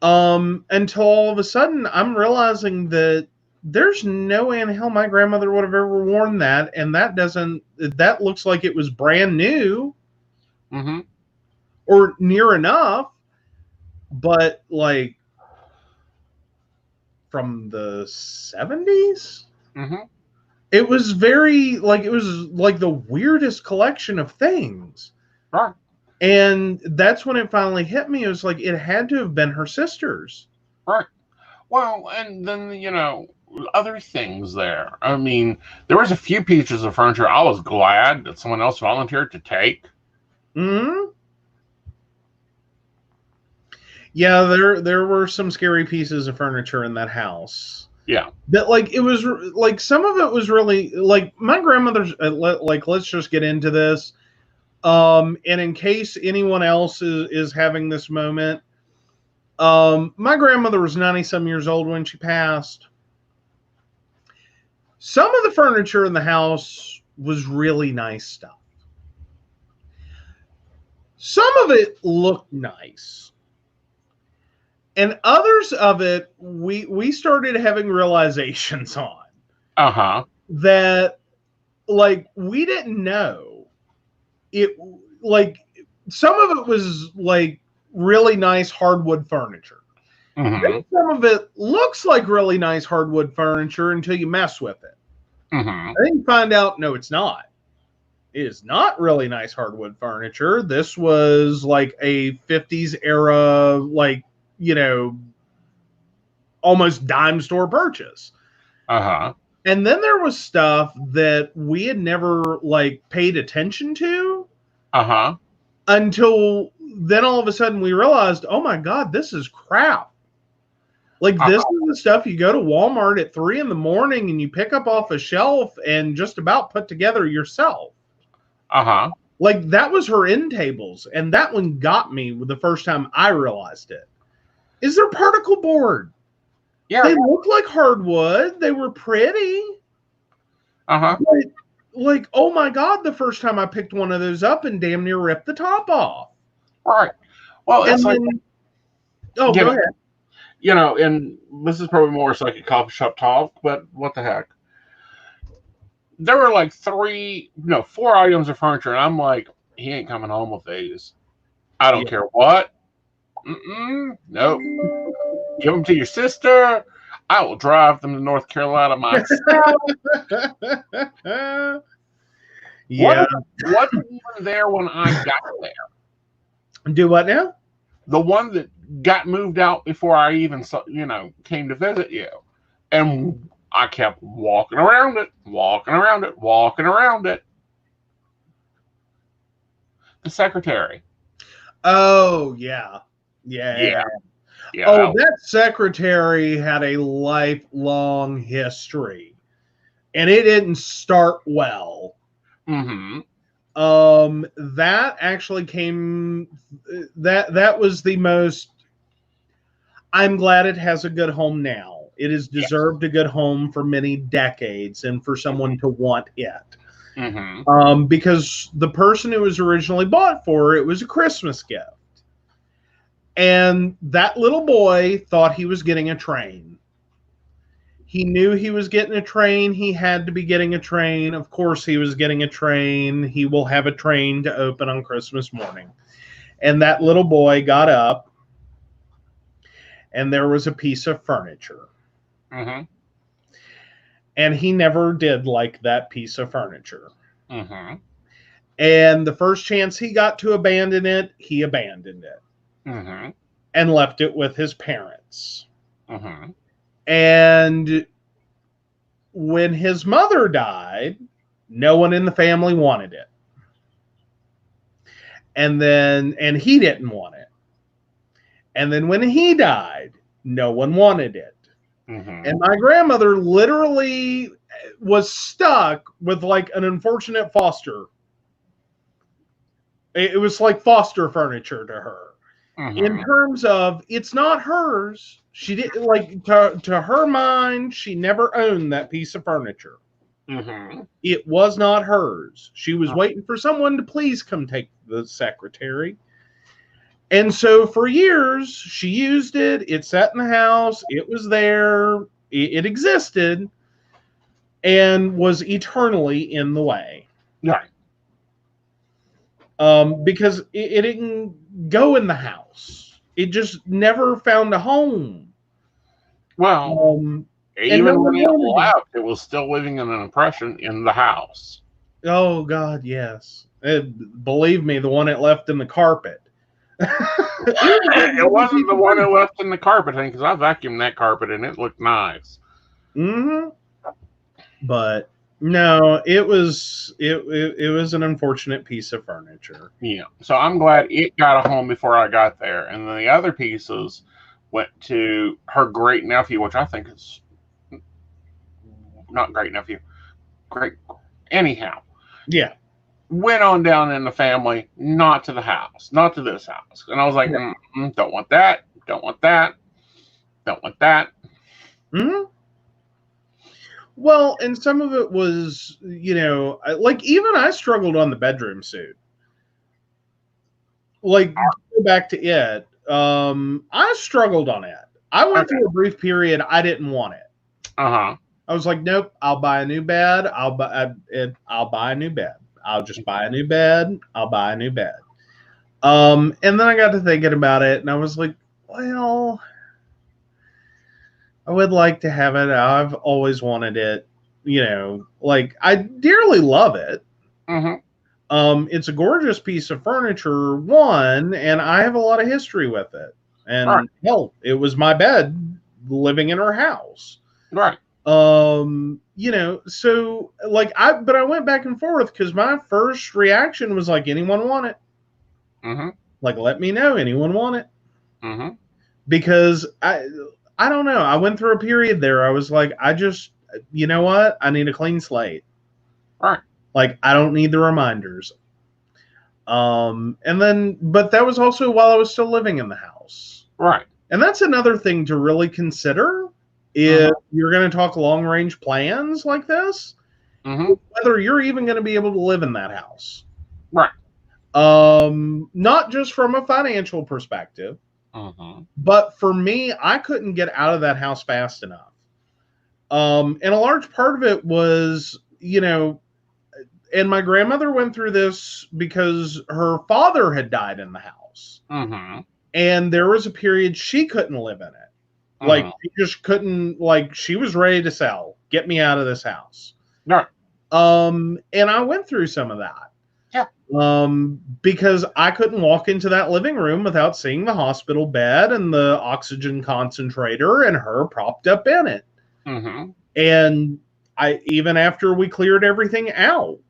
Until all of a sudden I'm realizing that there's no way in hell my grandmother would have ever worn that, and that looks like it was brand new, or near enough, but like from the 70s. It was very like it was like the weirdest collection of things. Right. And that's when it finally hit me. It was like it had to have been her sisters. Right. Well, and then, other things there. I mean, there was a few pieces of furniture I was glad that someone else volunteered to take. Hmm. Yeah, there were some scary pieces of furniture in that house. Yeah. That like it was like some of it was really like my grandmother's like let's just get into this. And in case anyone else is having this moment, my grandmother was 90-some years old when she passed. Some of the furniture in the house was really nice stuff. Some of it looked nice. And others of it, we started having realizations on. Uh-huh. That, like, we didn't know. It, like, some of it was, like, really nice hardwood furniture. Mm-hmm. Some of it looks like really nice hardwood furniture until you mess with it. Mm-hmm. Then you find out, no, it's not. It is not really nice hardwood furniture. This was like a 50s era, like, almost dime store purchase. Uh-huh. And then there was stuff that we had never, like, paid attention to. Uh-huh. Until then all of a sudden we realized, oh my God, this is crap. Like, this is the stuff you go to Walmart at 3 a.m. and you pick up off a shelf and just about put together yourself. Uh-huh. Like, that was her end tables. And that one got me the first time I realized it. Is there particle board? Yeah. They look like hardwood. They were pretty. Uh-huh. Like, oh my God, the first time I picked one of those up and damn near ripped the top off. All right. Well, it's like... Oh, go ahead. And this is probably more like a coffee shop talk, but what the heck? There were like 4 items of furniture, and I'm like, he ain't coming home with these. I don't care what. Nope. Give them to your sister. I will drive them to North Carolina myself. Yeah. Wasn't even there when I got there. Do what now? The one that got moved out before I even, came to visit you. And I kept walking around it. The secretary. Oh, yeah. Yeah. Oh, that secretary had a lifelong history. And it didn't start well. Mm-hmm. That actually came... That was the most... I'm glad it has a good home now. It has deserved a good home for many decades and for someone to want it. Mm-hmm. Because the person who was originally bought for it was a Christmas gift. And that little boy thought he was getting a train. He knew he was getting a train. He had to be getting a train. Of course, he was getting a train. He will have a train to open on Christmas morning. And that little boy got up, and there was a piece of furniture. Mm-hmm. And he never did like that piece of furniture. Mm-hmm. And the first chance he got to abandon it, he abandoned it. Mm-hmm. And left it with his parents. Mm-hmm. And when his mother died, no one in the family wanted it. And he didn't want it. And then when he died, no one wanted it. Mm-hmm. And my grandmother literally was stuck with like an unfortunate foster. It was like foster furniture to her. Mm-hmm. In terms of, it's not hers. She didn't, like, to her mind, she never owned that piece of furniture. Mm-hmm. It was not hers. She was waiting for someone to please come take the secretary. And so for years, she used it. It sat in the house. It was there. It existed and was eternally in the way. Right. Because it didn't go in the house. It just never found a home. Well, Even when it wanted left, it was still leaving an impression in the house. Oh God, yes. Believe me, the one it left in the carpet. It wasn't the one that left in the carpet thing, because I vacuumed that carpet and it looked nice. Mm-hmm. But no, it was an unfortunate piece of furniture. Yeah. So I'm glad it got a home before I got there. And then the other pieces went to her great nephew, which I think is not great nephew. Great. Anyhow. Yeah. Went on down in the family, not to the house, not to this house. And I was like, don't want that, don't want that, don't want that. Mm-hmm. Well, and some of it was, like even I struggled on the bedroom suit. Like, go back to it. I struggled on it. I went through a brief period. I didn't want it. I was like, nope. I'll buy a new bed. I'll buy a new bed. I'll just buy a new bed. I'll buy a new bed. And then I got to thinking about it, and I was like, well, I would like to have it. I've always wanted it. Like I dearly love it. Mm-hmm. It's a gorgeous piece of furniture, one, and I have a lot of history with it. And hell, it was my bed living in her house. Right. So like but I went back and forth because my first reaction was like, anyone want it? Mm-hmm. Like, let me know, anyone want it? Mm-hmm. Because I don't know. I went through a period there. I was like, you know what? I need a clean slate. Right. Like, I don't need the reminders. But that was also while I was still living in the house. Right. And that's another thing to really consider if you're going to talk long range plans like this, whether you're even going to be able to live in that house. Right. Not just from a financial perspective, but for me, I couldn't get out of that house fast enough. And a large part of it was, and my grandmother went through this because her father had died in the house. And there was a period she couldn't live in it. Like, she just couldn't, like, she was ready to sell. Get me out of this house. Right. And I went through some of that. Yeah. Because I couldn't walk into that living room without seeing the hospital bed and the oxygen concentrator and her propped up in it. And even after we cleared everything out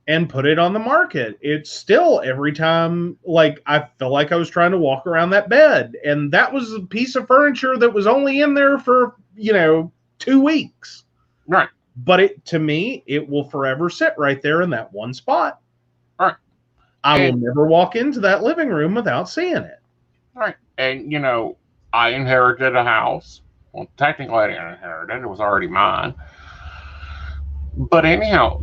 and put it on the market, it's still every time, like, I felt like I was trying to walk around that bed. And that was a piece of furniture that was only in there for, 2 weeks. Right. But to me, it will forever sit right there in that one spot. Right. I will never walk into that living room without seeing it. Right. And, I inherited a house. Well, technically I didn't inherit it. It was already mine. But anyhow,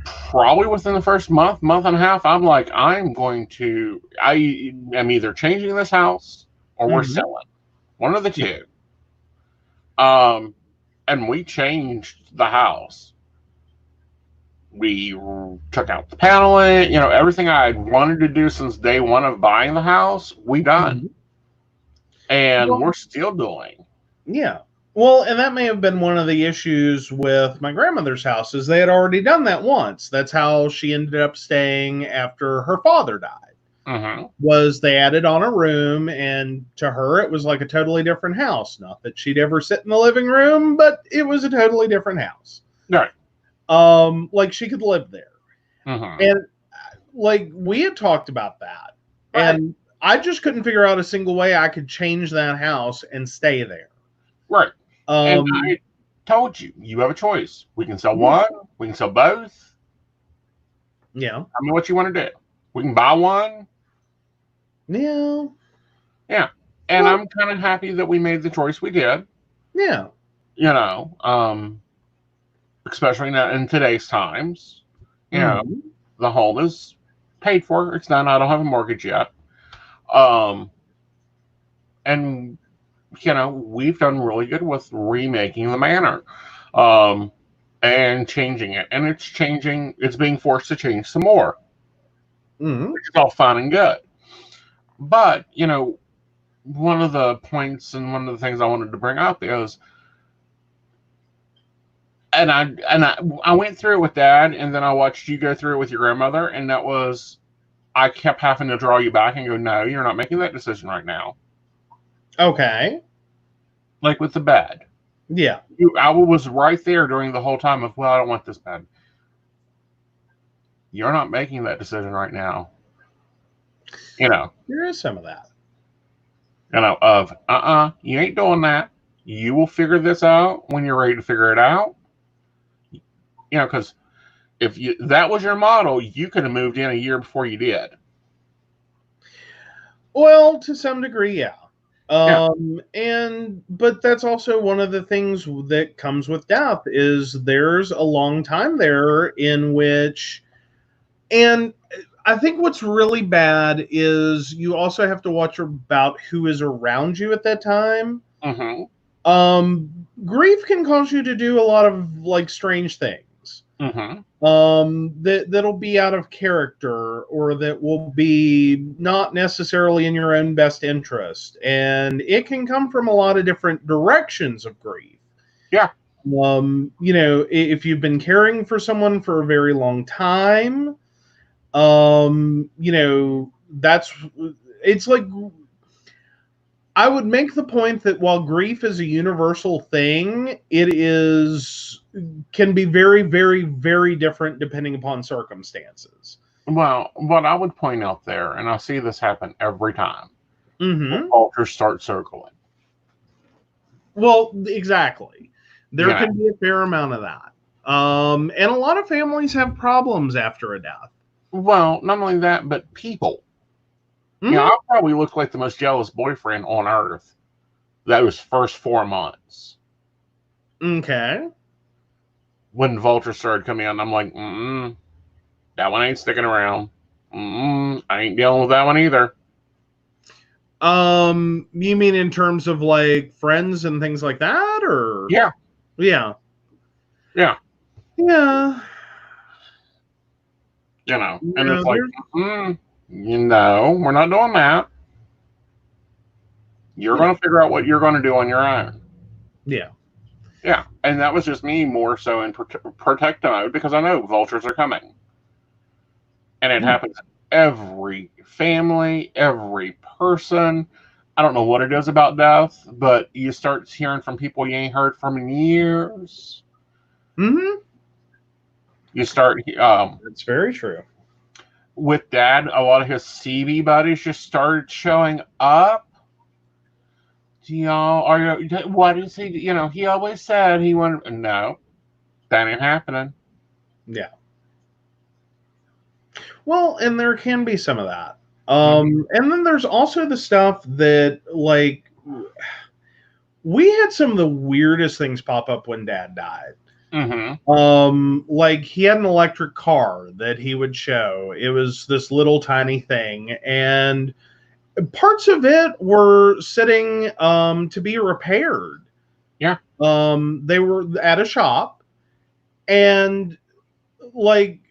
probably within the first month and a half, I'm like, I am either changing this house or we're selling. One of the two. And we changed the house. We took out the paneling, everything I had wanted to do since day one of buying the house, we done. And we're still doing. Yeah. Well, and that may have been one of the issues with my grandmother's house, is they had already done that once. That's how she ended up staying after her father died. Was they added on a room, and to her it was like a totally different house. Not that she'd ever sit in the living room, but it was a totally different house. Right. Like she could live there. And like we had talked about that. Right. And I just couldn't figure out a single way I could change that house and stay there. Right. And I told you, you have a choice. We can sell one. We can sell both. Yeah. Tell me what you want to do. We can buy one. Yeah. Yeah. And I'm kind of happy that we made the choice we did. Yeah. Especially in today's times. The home is paid for. It's done. I don't have a mortgage yet. And we've done really good with remaking the manor, and changing it. And it's changing. It's being forced to change some more. It's all fun and good. But, one of the points and one of the things I wanted to bring up is I went through it with Dad, and then I watched you go through it with your grandmother, and that was, I kept having to draw you back and go, no, you're not making that decision right now. Okay. Like with the bed. Yeah. I was right there during the whole time of, well, I don't want this bed. You're not making that decision right now. You know. There is some of that. You know, of, you ain't doing that. You will figure this out when you're ready to figure it out. You know, because if that was your model, you could have moved in a year before you did. Well, to some degree, yeah. But that's also one of the things that comes with death is there's a long time there in which, and I think what's really bad is you also have to watch about who is around you at that time. Mm-hmm. Grief can cause you to do a lot of like strange things. Mm-hmm. That'll be out of character or that will be not necessarily in your own best interest. And it can come from a lot of different directions of grief. Yeah. You know, if you've been caring for someone for a very long time, you know, it's like, I would make the point that while grief is a universal thing, it can be very, very, very different depending upon circumstances. Well, what I would point out there, and I see this happen every time, Mm-hmm. vultures start circling. Well, exactly. There Yeah. can be a fair amount of that. And a lot of families have problems after a death. Well, not only that, but people. Mm-hmm. You know, I probably looked like the most jealous boyfriend on earth those first 4 months. Okay. When vultures started coming out, I'm like, that one ain't sticking around. I ain't dealing with that one either. You mean in terms of like friends and things like that, or yeah. Yeah. Yeah. Yeah. You know, and it's like, you know, we're not doing that. You're going to figure out what you're going to do on your own. Yeah. Yeah. And that was just me more so in protect mode because I know vultures are coming. And it happens every family, every person. I don't know what it is about death, but you start hearing from people you ain't heard from in years. Mm-hmm. You start... That's very true. With Dad, a lot of his CB buddies just started showing up. Y'all, what is he? You know, he always said he wanted. No, that ain't happening. Yeah. Well, and there can be some of that. And then there's also the stuff that, like, we had some of the weirdest things pop up when Dad died. Mm-hmm. Like he had an electric car that he would show. It was this little tiny thing, and parts of it were sitting to be repaired. Yeah. They were at a shop, and like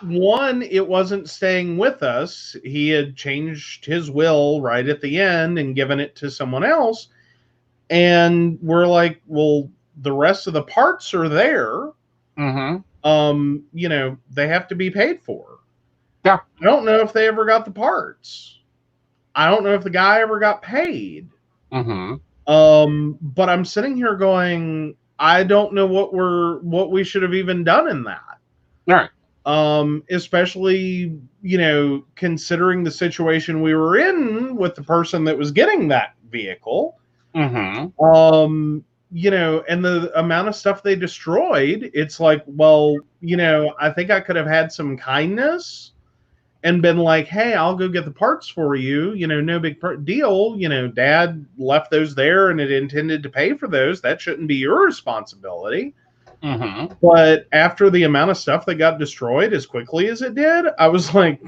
one, it wasn't staying with us. He had changed his will right at the end and given it to someone else. And we're like, well, the rest of the parts are there. Mm-hmm. You know, they have to be paid for. Yeah. I don't know if they ever got the parts. I don't know if the guy ever got paid. Mm-hmm. But I'm sitting here going, I don't know what we should have even done in that. All right. Especially, you know, considering the situation we were in with the person that was getting that vehicle. Mm-hmm. You know, and the amount of stuff they destroyed, it's like, well, you know, I think I could have had some kindness and been like, hey, I'll go get the parts for you. You know, no big deal. You know, Dad left those there and it intended to pay for those. That shouldn't be your responsibility. Mm-hmm. But after the amount of stuff that got destroyed as quickly as it did, I was like,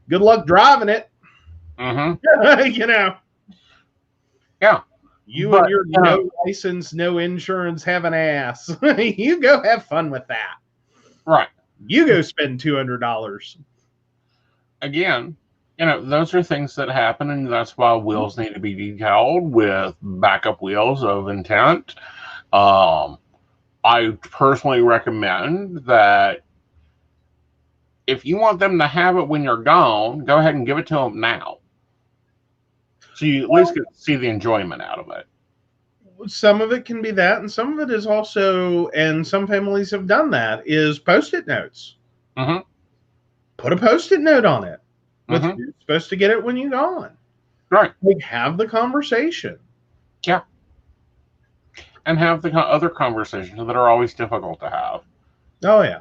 good luck driving it. Mm-hmm. You know. Yeah. And your no license, no insurance, have an ass. You go have fun with that. Right. You go spend $200. Again, you know, those are things that happen, and that's why wheels need to be decaled with backup wheels of intent. I personally recommend that if you want them to have it when you're gone, go ahead and give it to them now. So you at least get to see the enjoyment out of it. Some of it can be that, and some of it is also, and some families have done that, is Post-it notes. Mm-hmm. Put a Post-it note on it. But Mhm. you're supposed to get it when you're gone. Right. Like, have the conversation. Yeah. And have the other conversations that are always difficult to have. Oh, yeah.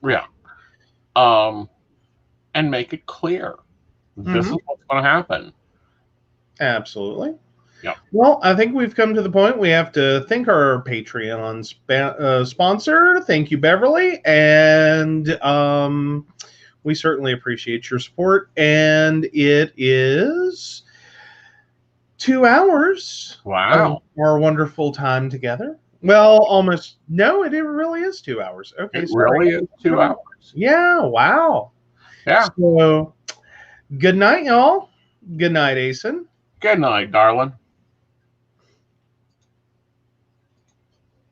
Yeah. And make it clear. This is what's going to happen. Absolutely. Yeah. Well, I think we've come to the point we have to thank our Patreon sponsor. Thank you, Beverly. And we certainly appreciate your support. And it is 2 hours. Wow. Of our wonderful time together. Well, almost. No, it really is 2 hours. Okay. It sorry. really is 2 hours. Yeah. Wow. Yeah. So, good night, y'all. Good night, Asen. Good night, darling.